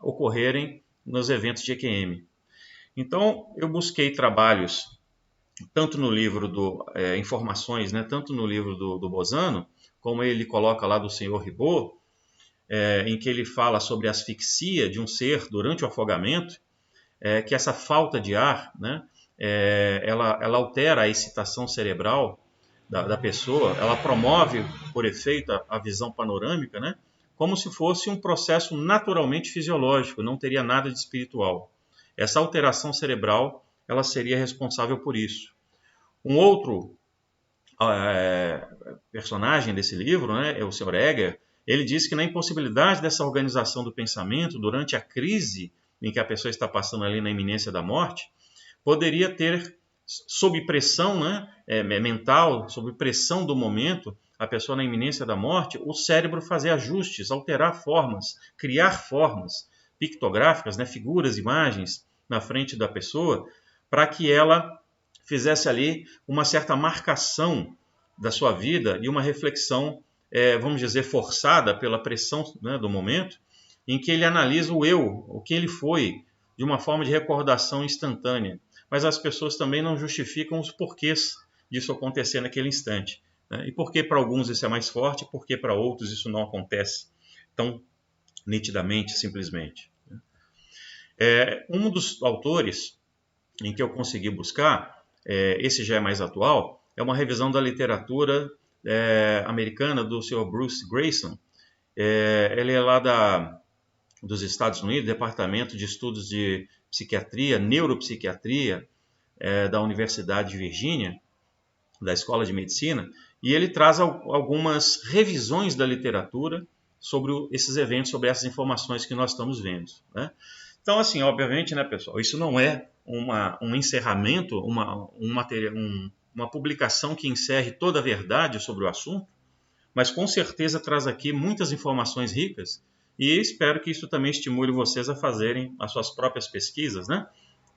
ocorrerem nos eventos de EQM. Então, eu busquei trabalhos, tanto no livro informações, né, tanto no livro do Bozano, como ele coloca lá do Senhor Ribot, em que ele fala sobre a asfixia de um ser durante o afogamento, que essa falta de ar, né, ela altera a excitação cerebral da pessoa, ela promove, por efeito, a visão panorâmica, né, como se fosse um processo naturalmente fisiológico, não teria nada de espiritual. Essa alteração cerebral, ela seria responsável por isso. Um outro personagem desse livro, né, é o Sr. Egger. Ele diz que na impossibilidade dessa organização do pensamento durante a crise em que a pessoa está passando ali na iminência da morte, poderia ter, sob pressão, né, mental, sob pressão do momento, a pessoa na iminência da morte, o cérebro fazer ajustes, alterar formas, criar formas pictográficas, né, figuras, imagens na frente da pessoa, para que ela fizesse ali uma certa marcação da sua vida e uma reflexão, vamos dizer, forçada pela pressão, né, do momento, em que ele analisa o eu, o que ele foi, de uma forma de recordação instantânea. Mas as pessoas também não justificam os porquês disso acontecer naquele instante, né? E por que para alguns isso é mais forte, e por que para outros isso não acontece tão nitidamente, simplesmente. Um dos autores em que eu consegui buscar, esse já é mais atual, é uma revisão da literatura americana do Sr. Bruce Grayson. Ele é lá dos Estados Unidos, Departamento de Estudos de Psiquiatria, Neuropsiquiatria, da Universidade de Virgínia, da Escola de Medicina, e ele traz algumas revisões da literatura sobre esses eventos, sobre essas informações que nós estamos vendo, né? Então, assim, obviamente, né, pessoal, isso não é um encerramento, uma publicação que encerre toda a verdade sobre o assunto, mas com certeza traz aqui muitas informações ricas e espero que isso também estimule vocês a fazerem as suas próprias pesquisas, né?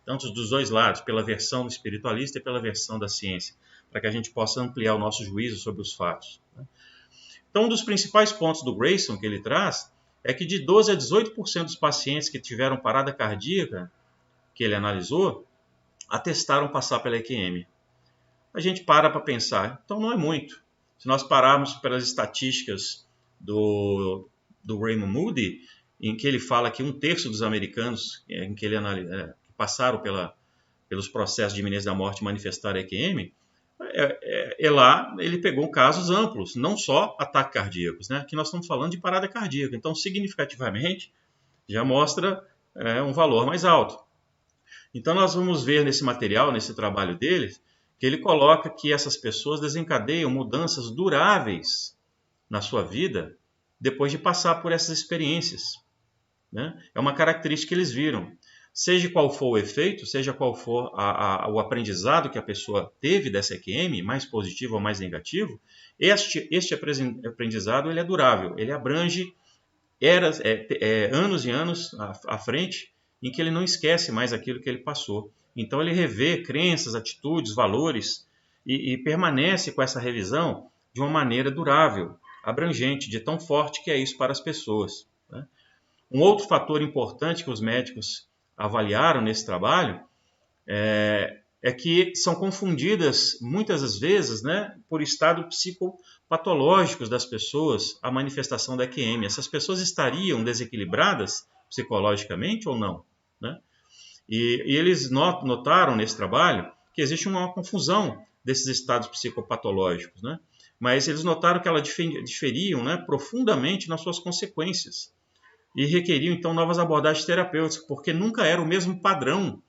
Tanto dos dois lados, pela versão espiritualista e pela versão da ciência, para que a gente possa ampliar o nosso juízo sobre os fatos. Então, um dos principais pontos do Grayson que ele traz é que de 12 a 18% dos pacientes que tiveram parada cardíaca, que ele analisou, atestaram passar pela EQM. A gente para pensar, então não é muito. Se nós pararmos pelas estatísticas do Raymond Moody, em que ele fala que 1/3 dos americanos em que ele que passaram pelos processos de iminência da morte manifestaram EQM, lá ele pegou casos amplos, não só ataques cardíacos, né? Aqui nós estamos falando de parada cardíaca, então significativamente já mostra um valor mais alto. Então nós vamos ver nesse material, nesse trabalho dele, que ele coloca que essas pessoas desencadeiam mudanças duráveis na sua vida depois de passar por essas experiências, né? É uma característica que eles viram. Seja qual for o efeito, seja qual for o aprendizado que a pessoa teve dessa EQM, mais positivo ou mais negativo, este aprendizado ele é durável, ele abrange anos e anos à frente, em que ele não esquece mais aquilo que ele passou. Então ele revê crenças, atitudes, valores e permanece com essa revisão de uma maneira durável, abrangente, de tão forte que é isso para as pessoas, né? Um outro fator importante que os médicos avaliaram nesse trabalho é que são confundidas muitas das vezes, né, por estados psicopatológicos das pessoas a manifestação da EQM. Essas pessoas estariam desequilibradas psicologicamente ou não, né? E eles notaram nesse trabalho que existe uma confusão desses estados psicopatológicos, né? Mas eles notaram que elas diferiam, né, profundamente nas suas consequências e requeriam então novas abordagens terapêuticas, porque nunca era o mesmo padrão.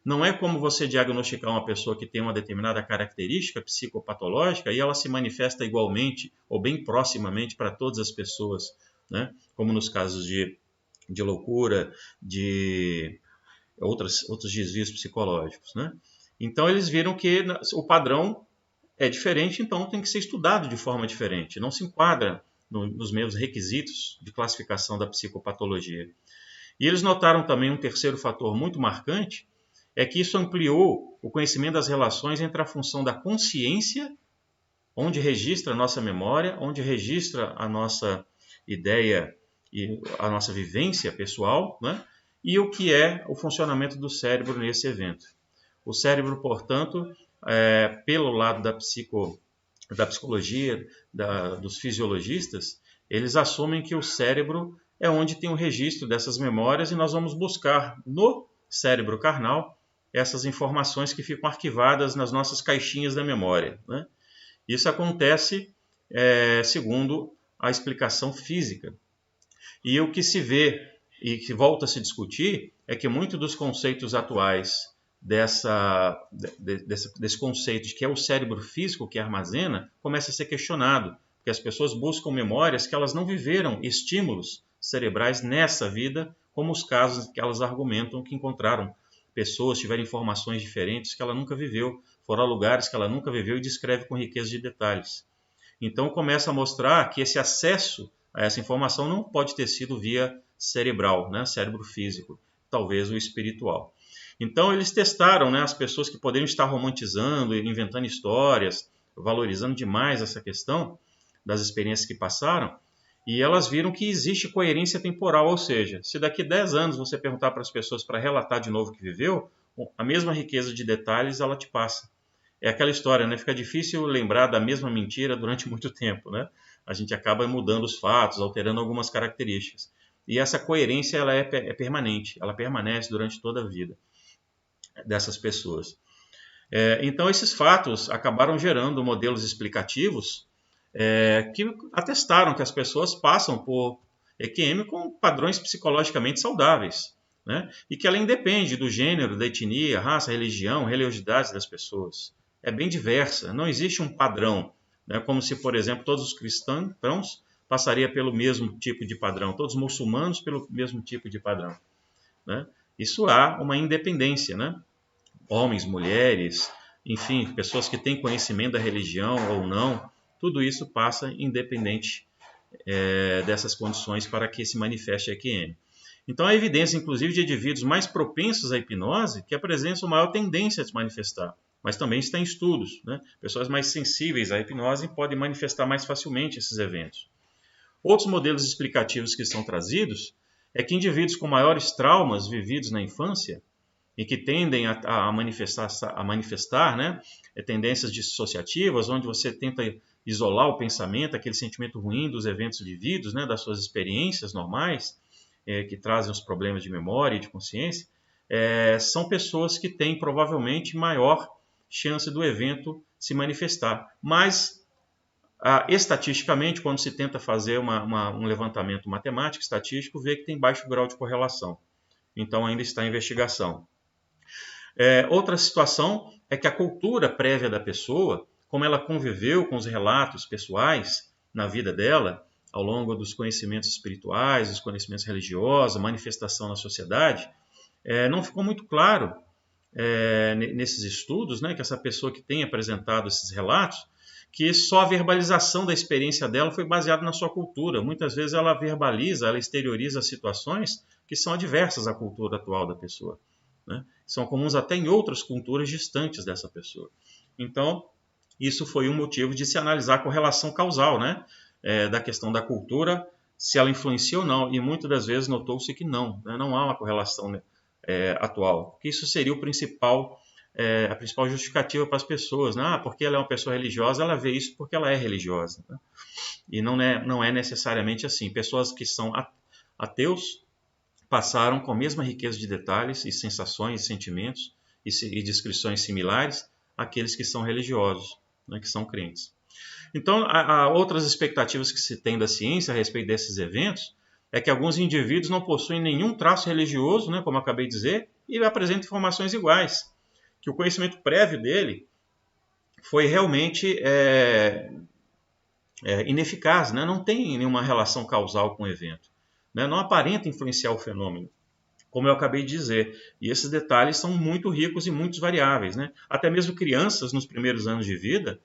Não é como você diagnosticar uma pessoa que tem uma determinada característica psicopatológica e ela se manifesta igualmente ou bem proximamente para todas as pessoas, né? Como nos casos de loucura, de outros desvios psicológicos, né? Então eles viram que o padrão é diferente, então tem que ser estudado de forma diferente, não se enquadra nos mesmos requisitos de classificação da psicopatologia. E eles notaram também um terceiro fator muito marcante, é que isso ampliou o conhecimento das relações entre a função da consciência, onde registra a nossa memória, onde registra a nossa ideia e a nossa vivência pessoal, né? E o que é o funcionamento do cérebro nesse evento. O cérebro, portanto, pelo lado da psicologia, dos fisiologistas, eles assumem que o cérebro é onde tem o registro dessas memórias e nós vamos buscar no cérebro carnal essas informações que ficam arquivadas nas nossas caixinhas da memória, né? Isso acontece segundo a explicação física. E o que se vê e que volta a se discutir é que muitos dos conceitos atuais desse conceito de que é o cérebro físico que armazena, começa a ser questionado, porque as pessoas buscam memórias que elas não viveram estímulos cerebrais nessa vida, como os casos que elas argumentam que encontraram pessoas, tiveram informações diferentes que ela nunca viveu, foram a lugares que ela nunca viveu e descreve com riqueza de detalhes. Então começa a mostrar que esse acesso a essa informação não pode ter sido via cerebral, né, cérebro físico, talvez o espiritual. Então eles testaram, né, as pessoas que poderiam estar romantizando, inventando histórias, valorizando demais essa questão das experiências que passaram, e elas viram que existe coerência temporal, ou seja, se daqui 10 anos você perguntar para as pessoas para relatar de novo o que viveu, a mesma riqueza de detalhes ela te passa. É aquela história, né? Fica difícil lembrar da mesma mentira durante muito tempo, né? A gente acaba mudando os fatos, alterando algumas características. E essa coerência ela é permanente, ela permanece durante toda a vida dessas pessoas. Então esses fatos acabaram gerando modelos explicativos que atestaram que as pessoas passam por EQM com padrões psicologicamente saudáveis, né? E que ela independe do gênero, da etnia, raça, religião, religiosidade das pessoas. É bem diversa, não existe um padrão, né? Como se, por exemplo, todos os cristãos passariam pelo mesmo tipo de padrão, todos os muçulmanos pelo mesmo tipo de padrão, né? Isso há uma independência, né? Homens, mulheres, enfim, pessoas que têm conhecimento da religião ou não, tudo isso passa independente dessas condições para que se manifeste a EQM. Então, há evidência, inclusive, de indivíduos mais propensos à hipnose que apresentam maior tendência a se manifestar, mas também está em estudos, né? Pessoas mais sensíveis à hipnose podem manifestar mais facilmente esses eventos. Outros modelos explicativos que são trazidos é que indivíduos com maiores traumas vividos na infância e que tendem a manifestar né, tendências dissociativas, onde você tenta isolar o pensamento, aquele sentimento ruim dos eventos vividos, né, das suas experiências normais, que trazem os problemas de memória e de consciência, são pessoas que têm provavelmente maior chance do evento se manifestar. Mas, estatisticamente, quando se tenta fazer um levantamento matemático, estatístico, vê que tem baixo grau de correlação. Então, ainda está em investigação. Outra situação é que a cultura prévia da pessoa, como ela conviveu com os relatos pessoais na vida dela, ao longo dos conhecimentos espirituais, dos conhecimentos religiosos, manifestação na sociedade, não ficou muito claro nesses estudos, né, que essa pessoa que tem apresentado esses relatos, que só a verbalização da experiência dela foi baseada na sua cultura. Muitas vezes ela verbaliza, ela exterioriza situações que são adversas à cultura atual da pessoa, né? São comuns até em outras culturas distantes dessa pessoa. Então, isso foi um motivo de se analisar a correlação causal, né? Da questão da cultura, se ela influencia ou não. E muitas das vezes notou-se que não, né? Não há uma correlação, né, atual. Porque isso seria a principal justificativa para as pessoas, né? Porque ela é uma pessoa religiosa, ela vê isso porque ela é religiosa, né? E não é necessariamente assim. Pessoas que são ateus passaram com a mesma riqueza de detalhes e sensações e sentimentos e descrições similares àqueles que são religiosos, né, que são crentes. Então, há outras expectativas que se tem da ciência a respeito desses eventos, é que alguns indivíduos não possuem nenhum traço religioso, né, como eu acabei de dizer, e apresentam informações iguais, que o conhecimento prévio dele foi realmente ineficaz, né, não tem nenhuma relação causal com o evento. Não aparenta influenciar o fenômeno, como eu acabei de dizer. E esses detalhes são muito ricos e muito variáveis, né? Até mesmo crianças, nos primeiros anos de vida,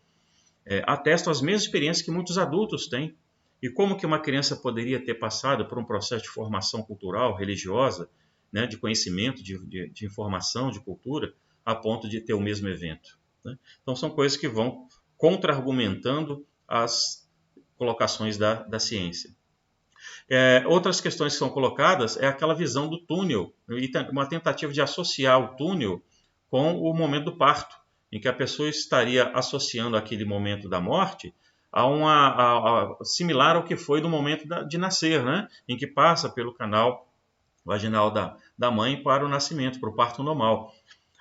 atestam as mesmas experiências que muitos adultos têm. E como que uma criança poderia ter passado por um processo de formação cultural, religiosa, né, de conhecimento, de informação, de cultura, a ponto de ter o mesmo evento, né? Então, são coisas que vão contra-argumentando as colocações da ciência. Outras questões que são colocadas é aquela visão do túnel, e uma tentativa de associar o túnel com o momento do parto, em que a pessoa estaria associando aquele momento da morte similar ao que foi no momento de nascer, né? Em que passa pelo canal vaginal da mãe para o nascimento, para o parto normal.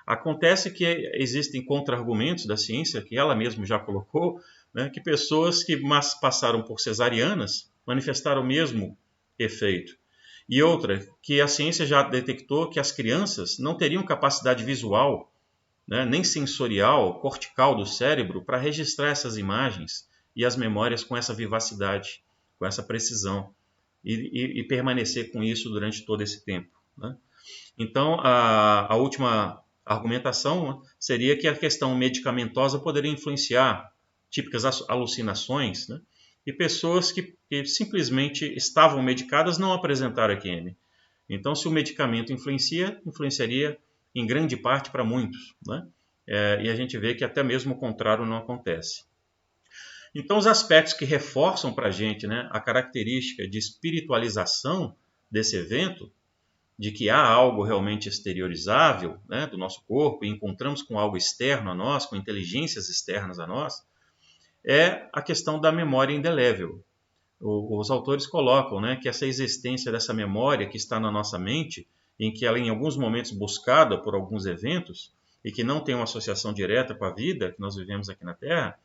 Acontece que existem contra-argumentos da ciência, que ela mesma já colocou, né, que pessoas que passaram por cesarianas manifestaram o mesmo efeito. E outra, que a ciência já detectou que as crianças não teriam capacidade visual, né, nem sensorial, cortical do cérebro para registrar essas imagens e as memórias com essa vivacidade, com essa precisão, e permanecer com isso durante todo esse tempo, né? Então, a última argumentação seria que a questão medicamentosa poderia influenciar típicas alucinações, né? E pessoas que simplesmente estavam medicadas não apresentaram EQM. Então, se o medicamento influenciaria em grande parte para muitos, né? E a gente vê que até mesmo o contrário não acontece. Então, os aspectos que reforçam para a gente, né, a característica de espiritualização desse evento, de que há algo realmente exteriorizável, né, do nosso corpo, e encontramos com algo externo a nós, com inteligências externas a nós, é a questão da memória indelével. Os autores colocam, né, que essa existência dessa memória que está na nossa mente, em que ela em alguns momentos buscada por alguns eventos, e que não tem uma associação direta com a vida que nós vivemos aqui na Terra,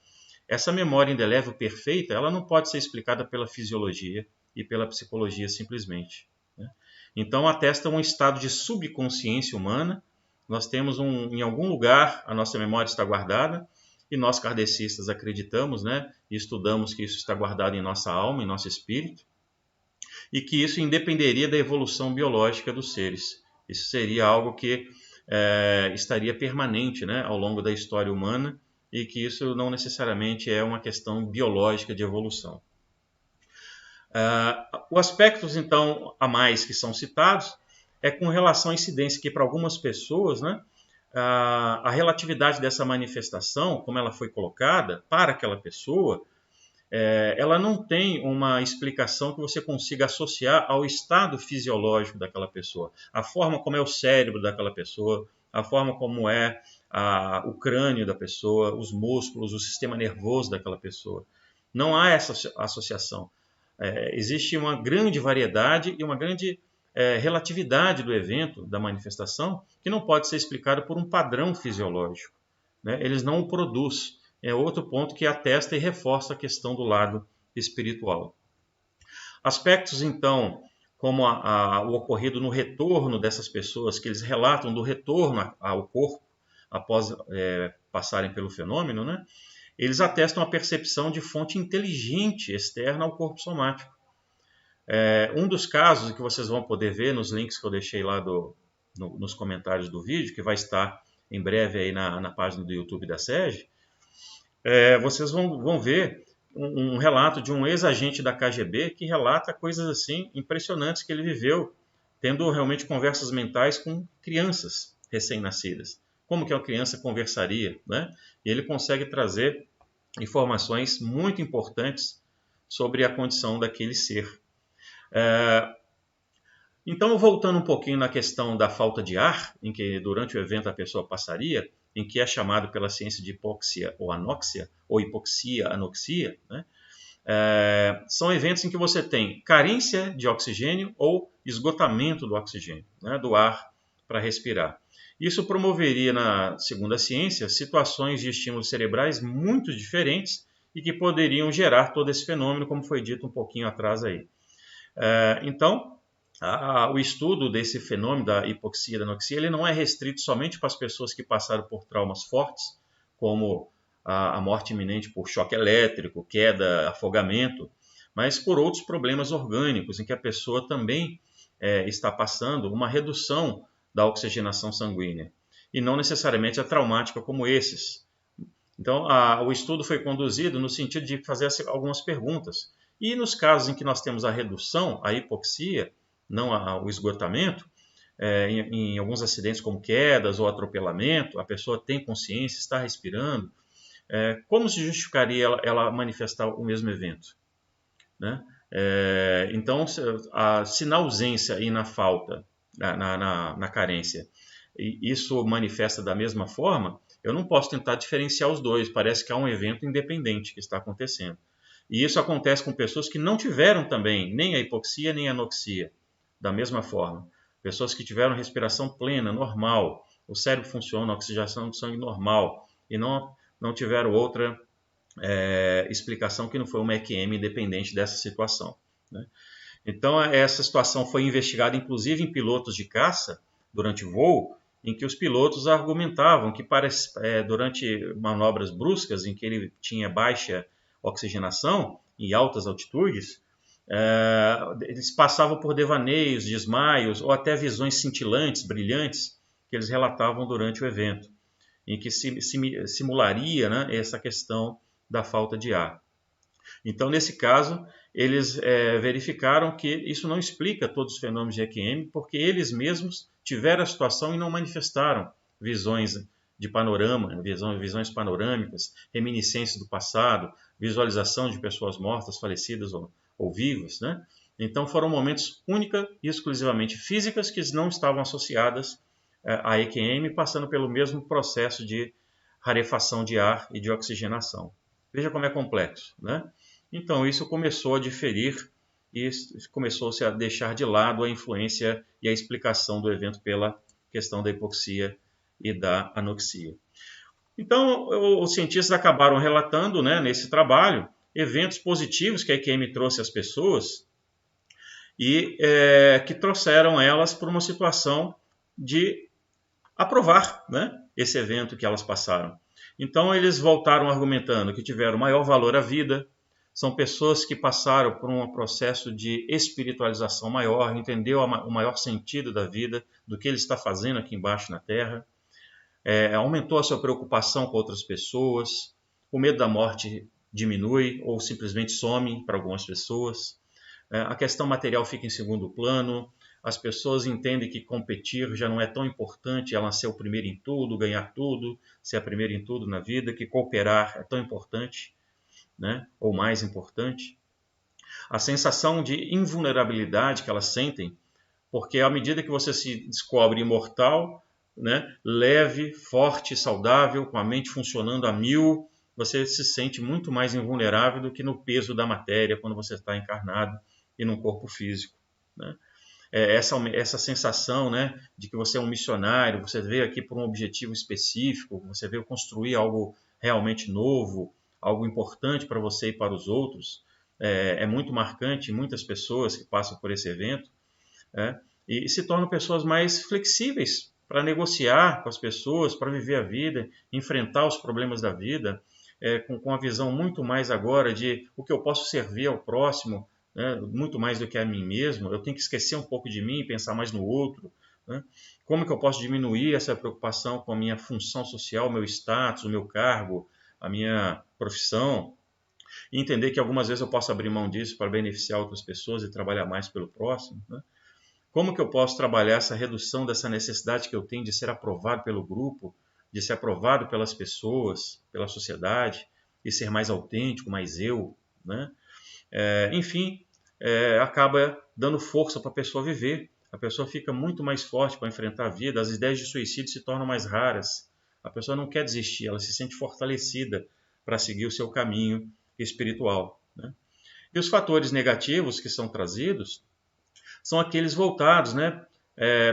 essa memória indelével perfeita, ela não pode ser explicada pela fisiologia e pela psicologia simplesmente, né? Então atesta um estado de subconsciência humana. Nós temos em algum lugar a nossa memória está guardada, e nós kardecistas acreditamos, né, e estudamos que isso está guardado em nossa alma, em nosso espírito, e que isso independeria da evolução biológica dos seres. Isso seria algo que estaria permanente, né, ao longo da história humana, e que isso não necessariamente é uma questão biológica de evolução. Os aspectos, então, a mais que são citados é com relação à incidência, que para algumas pessoas, né, a relatividade dessa manifestação, como ela foi colocada para aquela pessoa, ela não tem uma explicação que você consiga associar ao estado fisiológico daquela pessoa, a forma como é o cérebro daquela pessoa, a forma como é o crânio da pessoa, os músculos, o sistema nervoso daquela pessoa. Não há essa associação. Existe uma grande variedade e uma grande relatividade do evento, da manifestação, que não pode ser explicada por um padrão fisiológico, né? Eles não o produzem. É outro ponto que atesta e reforça a questão do lado espiritual. Aspectos, então, como o ocorrido no retorno dessas pessoas, que eles relatam do retorno ao corpo após passarem pelo fenômeno, né? Eles atestam a percepção de fonte inteligente externa ao corpo somático. Um dos casos que vocês vão poder ver nos links que eu deixei lá nos comentários do vídeo, que vai estar em breve aí na página do YouTube da SEG, vocês vão ver um relato de um ex-agente da KGB que relata coisas assim impressionantes que ele viveu, tendo realmente conversas mentais com crianças recém-nascidas. Como que uma criança conversaria, né? E ele consegue trazer informações muito importantes sobre a condição daquele ser. Então, voltando um pouquinho na questão da falta de ar, em que durante o evento a pessoa passaria, em que é chamado pela ciência de hipóxia ou anóxia, ou hipoxia, anoxia, né? São eventos em que você tem carência de oxigênio ou esgotamento do oxigênio, né, do ar para respirar. Isso promoveria, segundo a ciência, situações de estímulos cerebrais muito diferentes e que poderiam gerar todo esse fenômeno, como foi dito um pouquinho atrás aí. Então, o estudo desse fenômeno da hipoxia e da anoxia, ele não é restrito somente para as pessoas que passaram por traumas fortes, como a morte iminente por choque elétrico, queda, afogamento, mas por outros problemas orgânicos, em que a pessoa também está passando uma redução da oxigenação sanguínea, e não necessariamente a traumática como esses. Então, o estudo foi conduzido no sentido de fazer algumas perguntas. E nos casos em que nós temos a redução, a hipoxia, não o esgotamento, em alguns acidentes como quedas ou atropelamento, a pessoa tem consciência, está respirando, como se justificaria ela manifestar o mesmo evento, né? Então, se na ausência e na falta, na carência, isso manifesta da mesma forma, eu não posso tentar diferenciar os dois, parece que há um evento independente que está acontecendo. E isso acontece com pessoas que não tiveram também nem a hipoxia nem a anoxia, da mesma forma. Pessoas que tiveram respiração plena, normal, o cérebro funciona, a oxigenação do sangue normal, e não tiveram outra explicação que não foi uma EQM independente dessa situação, né? Então, essa situação foi investigada inclusive em pilotos de caça, durante o voo, em que os pilotos argumentavam que durante manobras bruscas, em que ele tinha baixa oxigenação, em altas altitudes, eles passavam por devaneios, desmaios ou até visões cintilantes, brilhantes, que eles relatavam durante o evento, em que simularia, né, essa questão da falta de ar. Então, nesse caso, eles verificaram que isso não explica todos os fenômenos de EQM, porque eles mesmos tiveram a situação e não manifestaram visões de panorama, visões panorâmicas, reminiscências do passado, visualização de pessoas mortas, falecidas ou vivas, né? Então foram momentos única e exclusivamente físicas que não estavam associadas à EQM, passando pelo mesmo processo de rarefação de ar e de oxigenação. Veja como é complexo, né? Então isso começou a diferir e começou-se a deixar de lado a influência e a explicação do evento pela questão da hipoxia e da anoxia. Então, os cientistas acabaram relatando, né, nesse trabalho, eventos positivos que a EQM trouxe às pessoas e que trouxeram elas para uma situação de aprovar, né, esse evento que elas passaram. Então, eles voltaram argumentando que tiveram maior valor à vida, são pessoas que passaram por um processo de espiritualização maior, entendeu o maior sentido da vida, do que ele está fazendo aqui embaixo na Terra, aumentou a sua preocupação com outras pessoas, o medo da morte diminui ou simplesmente some para algumas pessoas, a questão material fica em segundo plano, as pessoas entendem que competir já não é tão importante, ela ser o primeiro em tudo, ganhar tudo, ser a primeira em tudo na vida, que cooperar é tão importante, né? Ou mais importante. A sensação de invulnerabilidade que elas sentem, porque à medida que você se descobre imortal, né, leve, forte, saudável, com a mente funcionando a 1000, você se sente muito mais invulnerável do que no peso da matéria quando você está encarnado e num corpo físico, né? Essa sensação, né, de que você é um missionário, você veio aqui por um objetivo específico, você veio construir algo realmente novo, algo importante para você e para os outros, é muito marcante em muitas pessoas que passam por esse evento, né, e se tornam pessoas mais flexíveis para negociar com as pessoas, para viver a vida, enfrentar os problemas da vida, com a visão muito mais agora de o que eu posso servir ao próximo, né, muito mais do que a mim mesmo. Eu tenho que esquecer um pouco de mim e pensar mais no outro, né? Como que eu posso diminuir essa preocupação com a minha função social, o meu status, o meu cargo, a minha profissão, e entender que algumas vezes eu posso abrir mão disso para beneficiar outras pessoas e trabalhar mais pelo próximo, né? Como que eu posso trabalhar essa redução dessa necessidade que eu tenho de ser aprovado pelo grupo, de ser aprovado pelas pessoas, pela sociedade, e ser mais autêntico, mais eu, né? Enfim, acaba dando força para a pessoa viver. A pessoa fica muito mais forte para enfrentar a vida, as ideias de suicídio se tornam mais raras. A pessoa não quer desistir, ela se sente fortalecida para seguir o seu caminho espiritual, né? E os fatores negativos que são trazidos são aqueles voltados, né,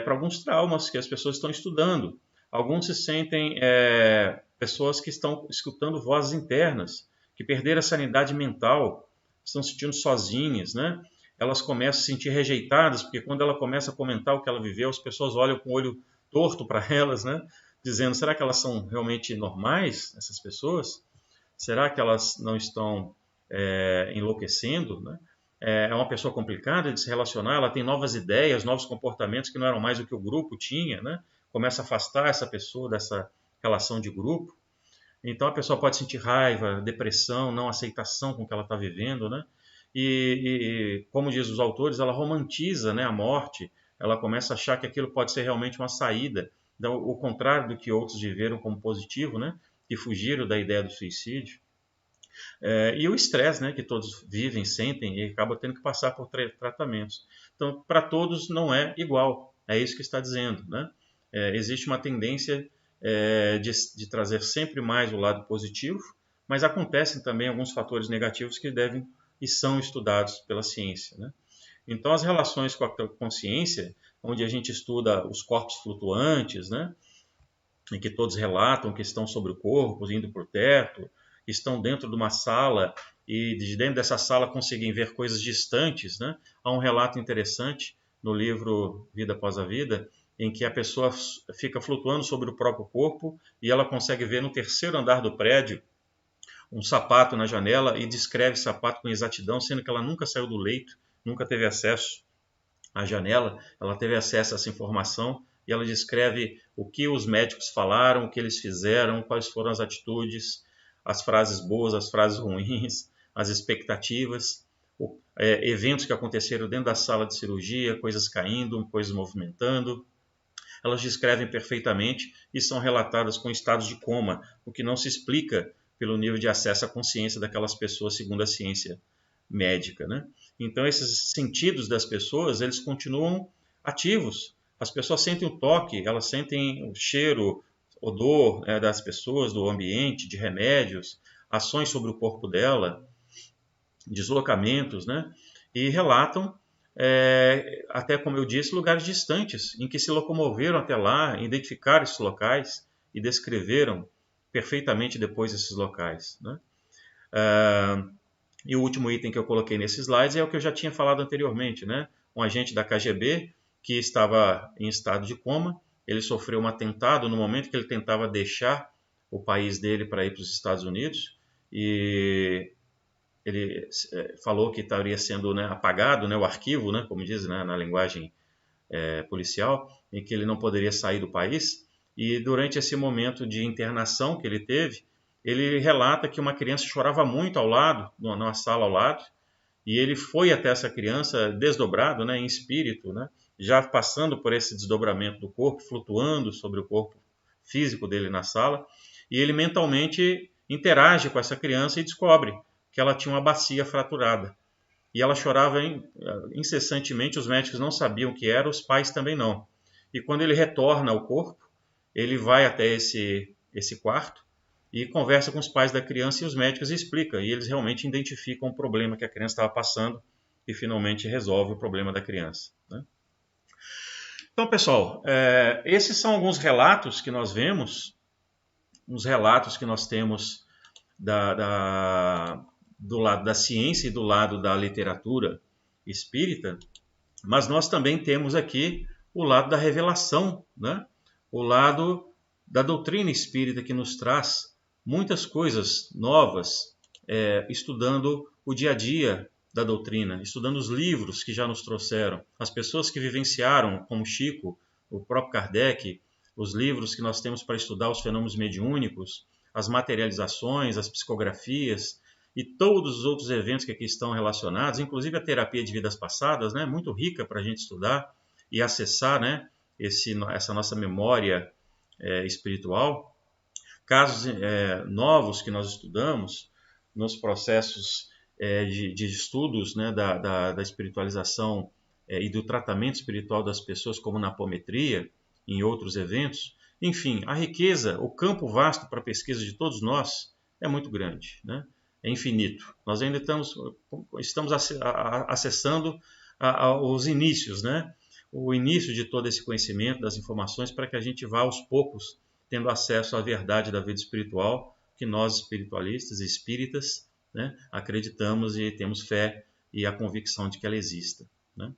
para alguns traumas que as pessoas estão estudando. Alguns se sentem pessoas que estão escutando vozes internas, que perderam a sanidade mental, estão se sentindo sozinhas, né? Elas começam a se sentir rejeitadas, porque quando ela começa a comentar o que ela viveu, as pessoas olham com o olho torto para elas, né? Dizendo, será que elas são realmente normais, essas pessoas? Será que elas não estão enlouquecendo, né? É uma pessoa complicada de se relacionar, ela tem novas ideias, novos comportamentos que não eram mais o que o grupo tinha, né? Começa a afastar essa pessoa dessa relação de grupo. Então a pessoa pode sentir raiva, depressão, não aceitação com o que ela está vivendo, né? E como diz os autores, ela romantiza, né, a morte, ela começa a achar que aquilo pode ser realmente uma saída, então, o contrário do que outros viveram como positivo, né? Que fugiram da ideia do suicídio. E o estresse, né, que todos vivem, sentem e acabam tendo que passar por tratamentos. Então, para todos não é igual, é isso que está dizendo, né? Existe uma tendência de trazer sempre mais o lado positivo, mas acontecem também alguns fatores negativos que devem e são estudados pela ciência, né? Então, as relações com a consciência, onde a gente estuda os corpos flutuantes, né, em que todos relatam que estão sobre o corpo, indo para o teto, estão dentro de uma sala e de dentro dessa sala conseguem ver coisas distantes, né? Há um relato interessante no livro Vida Após a Vida, em que a pessoa fica flutuando sobre o próprio corpo e ela consegue ver no terceiro andar do prédio um sapato na janela e descreve o sapato com exatidão, sendo que ela nunca saiu do leito, nunca teve acesso à janela, ela teve acesso a essa informação e ela descreve o que os médicos falaram, o que eles fizeram, quais foram as atitudes, as frases boas, as frases ruins, as expectativas, eventos que aconteceram dentro da sala de cirurgia, coisas caindo, coisas movimentando. Elas descrevem perfeitamente e são relatadas com estados de coma, o que não se explica pelo nível de acesso à consciência daquelas pessoas, segundo a ciência médica, né? Então, esses sentidos das pessoas, eles continuam ativos. As pessoas sentem o toque, elas sentem o cheiro, odor das pessoas, do ambiente, de remédios, ações sobre o corpo dela, deslocamentos, né? E relatam, até como eu disse, lugares distantes, em que se locomoveram até lá, identificaram esses locais e descreveram perfeitamente depois esses locais, né? E o último item que eu coloquei nesses slides é o que eu já tinha falado anteriormente, né? Um agente da KGB que estava em estado de coma, ele sofreu um atentado no momento que ele tentava deixar o país dele para ir para os Estados Unidos e ele falou que estaria sendo, né, apagado, né, o arquivo, né, como diz, né, na linguagem policial, em que ele não poderia sair do país. E durante esse momento de internação que ele teve, ele relata que uma criança chorava muito ao lado, numa sala ao lado, e ele foi até essa criança desdobrado, né, em espírito, né, já passando por esse desdobramento do corpo, flutuando sobre o corpo físico dele na sala, e ele mentalmente interage com essa criança e descobre que ela tinha uma bacia fraturada. E ela chorava incessantemente, os médicos não sabiam o que era, os pais também não. E quando ele retorna ao corpo, ele vai até esse quarto e conversa com os pais da criança, e os médicos explicam, e eles realmente identificam o problema que a criança estava passando e finalmente resolve o problema da criança, né? Então, pessoal, esses são alguns relatos que nós vemos, uns relatos que nós temos do lado da ciência e do lado da literatura espírita, mas nós também temos aqui o lado da revelação, né? O lado da doutrina espírita, que nos traz muitas coisas novas, estudando o dia a dia da doutrina, estudando os livros que já nos trouxeram, as pessoas que vivenciaram, como Chico, o próprio Kardec, os livros que nós temos para estudar os fenômenos mediúnicos, as materializações, as psicografias e todos os outros eventos que aqui estão relacionados, inclusive a terapia de vidas passadas, né, muito rica para a gente estudar e acessar, né, essa nossa memória espiritual. Casos novos que nós estudamos nos processos de estudos, né, da espiritualização e do tratamento espiritual das pessoas, como na apometria, em outros eventos. Enfim, a riqueza, o campo vasto para a pesquisa de todos nós é muito grande, né? É infinito. Nós ainda estamos acessando os inícios, né? O início de todo esse conhecimento, das informações, para que a gente vá aos poucos tendo acesso à verdade da vida espiritual, que nós espiritualistas e espíritas, né, acreditamos e temos fé e a convicção de que ela exista, né?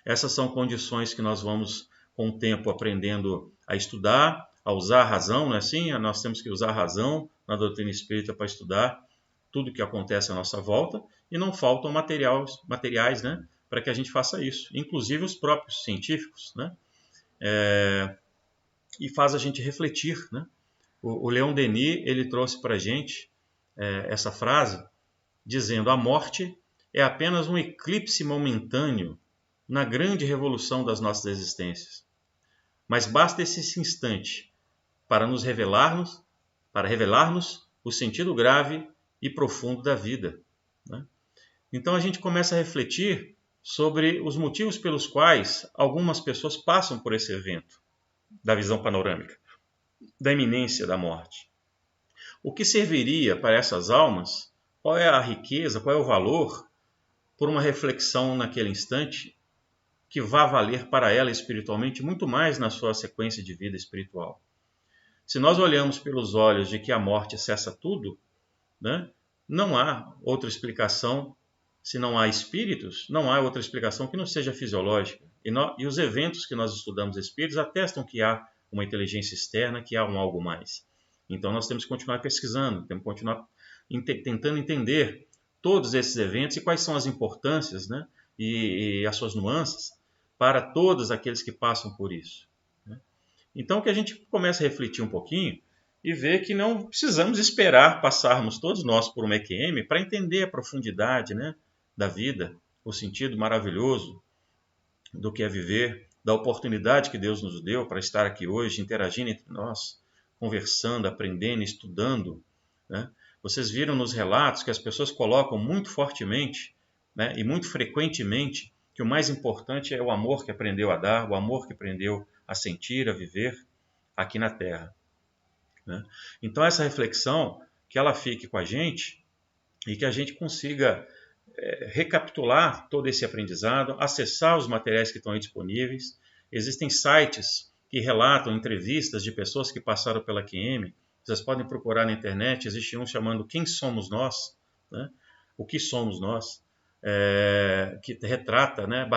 Essas são condições que nós vamos, com o tempo, aprendendo a estudar, a usar a razão, não é assim? Nós temos que usar a razão na doutrina espírita para estudar tudo que acontece à nossa volta, e não faltam materiais, né, para que a gente faça isso, inclusive os próprios científicos, né? E faz a gente refletir, né? O Leon Denis, ele trouxe para a gente essa frase, dizendo: a morte é apenas um eclipse momentâneo na grande revolução das nossas existências. Mas basta esse instante para revelar-nos o sentido grave e profundo da vida, né? Então a gente começa a refletir sobre os motivos pelos quais algumas pessoas passam por esse evento da visão panorâmica, da iminência da morte. O que serviria para essas almas? Qual é a riqueza, qual é o valor, por uma reflexão naquele instante, que vá valer para ela espiritualmente muito mais na sua sequência de vida espiritual? Se nós olhamos pelos olhos de que a morte cessa tudo, né, não há outra explicação. Se não há espíritos, não há outra explicação que não seja fisiológica. E os eventos que nós estudamos espíritos atestam que há uma inteligência externa, que há um algo mais. Então nós temos que continuar pesquisando, temos que continuar tentando entender todos esses eventos e quais são as importâncias, né, e as suas nuances para todos aqueles que passam por isso, né? Então que a gente comece a refletir um pouquinho e ver que não precisamos esperar passarmos todos nós por uma EQM para entender a profundidade, né, da vida, o sentido maravilhoso do que é viver, da oportunidade que Deus nos deu para estar aqui hoje, interagindo entre nós, conversando, aprendendo, estudando, né? Vocês viram nos relatos que as pessoas colocam muito fortemente, né, e muito frequentemente, que o mais importante é o amor que aprendeu a dar, o amor que aprendeu a sentir, a viver aqui na Terra, né? Então essa reflexão, que ela fique com a gente e que a gente consiga recapitular todo esse aprendizado, acessar os materiais que estão aí disponíveis. Existem sites que relatam entrevistas de pessoas que passaram pela QM. Vocês podem procurar na internet, existe um chamando Quem Somos Nós, né? O que somos nós, que retrata, né,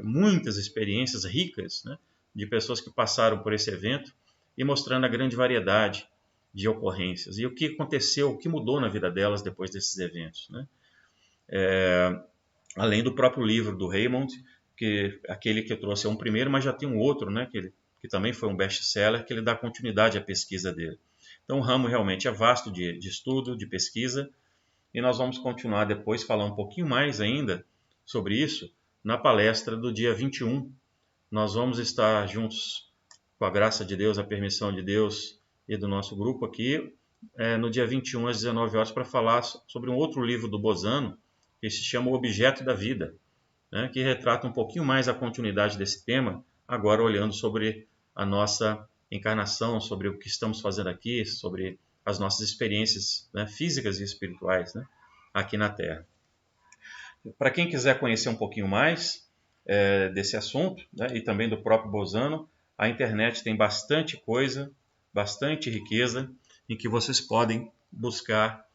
muitas experiências ricas, né, de pessoas que passaram por esse evento e mostrando a grande variedade de ocorrências e o que aconteceu, o que mudou na vida delas depois desses eventos, né? Além do próprio livro do Raymond, aquele que eu trouxe é um primeiro, mas já tem um outro, né, que também foi um best-seller, que ele dá continuidade à pesquisa dele. Então o ramo realmente é vasto de estudo, de pesquisa, e nós vamos continuar depois falar um pouquinho mais ainda sobre isso, na palestra do dia 21. Nós vamos estar juntos, com a graça de Deus, a permissão de Deus e do nosso grupo aqui, no dia 21 às 19 horas, para falar sobre um outro livro do Bozano, que se chama O Objeto da Vida, né, que retrata um pouquinho mais a continuidade desse tema, agora olhando sobre a nossa encarnação, sobre o que estamos fazendo aqui, sobre as nossas experiências, né, físicas e espirituais, né, aqui na Terra. Para quem quiser conhecer um pouquinho mais desse assunto, né, e também do próprio Bozano, a internet tem bastante coisa, bastante riqueza, em que vocês podem buscar,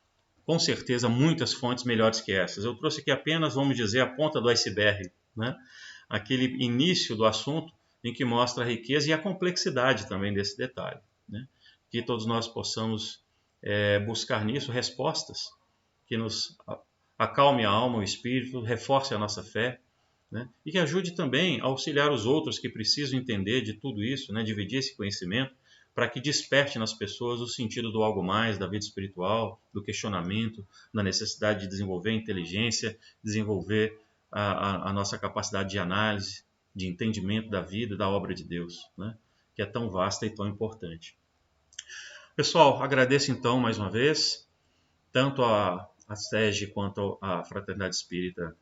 com certeza, muitas fontes melhores que essas. Eu trouxe aqui apenas, vamos dizer, a ponta do iceberg, né? Aquele início do assunto em que mostra a riqueza e a complexidade também desse detalhe, né? Que todos nós possamos buscar nisso respostas que nos acalme a alma, o espírito, reforce a nossa fé, né? E que ajude também a auxiliar os outros que precisam entender de tudo isso, né? Dividir esse conhecimento, para que desperte nas pessoas o sentido do algo mais, da vida espiritual, do questionamento, da necessidade de desenvolver inteligência, desenvolver a nossa capacidade de análise, de entendimento da vida, da obra de Deus, né? Que é tão vasta e tão importante. Pessoal, agradeço então mais uma vez, tanto a SEG quanto a Fraternidade Espírita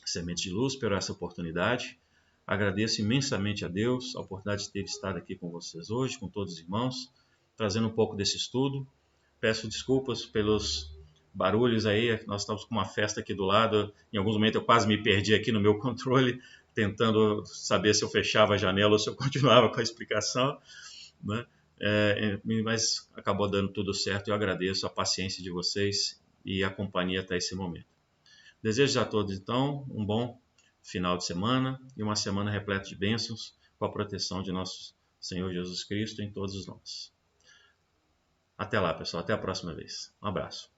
Semente de Luz por essa oportunidade. Agradeço imensamente a Deus a oportunidade de ter estado aqui com vocês hoje, com todos os irmãos, trazendo um pouco desse estudo. Peço desculpas pelos barulhos aí, nós estamos com uma festa aqui do lado, em alguns momentos eu quase me perdi aqui no meu controle, tentando saber se eu fechava a janela ou se eu continuava com a explicação, né? Mas acabou dando tudo certo e eu agradeço a paciência de vocês e a companhia até esse momento. Desejo a todos, então, um bom final de semana e uma semana repleta de bênçãos com a proteção de nosso Senhor Jesus Cristo em todos nós. Até lá, pessoal. Até a próxima vez. Um abraço.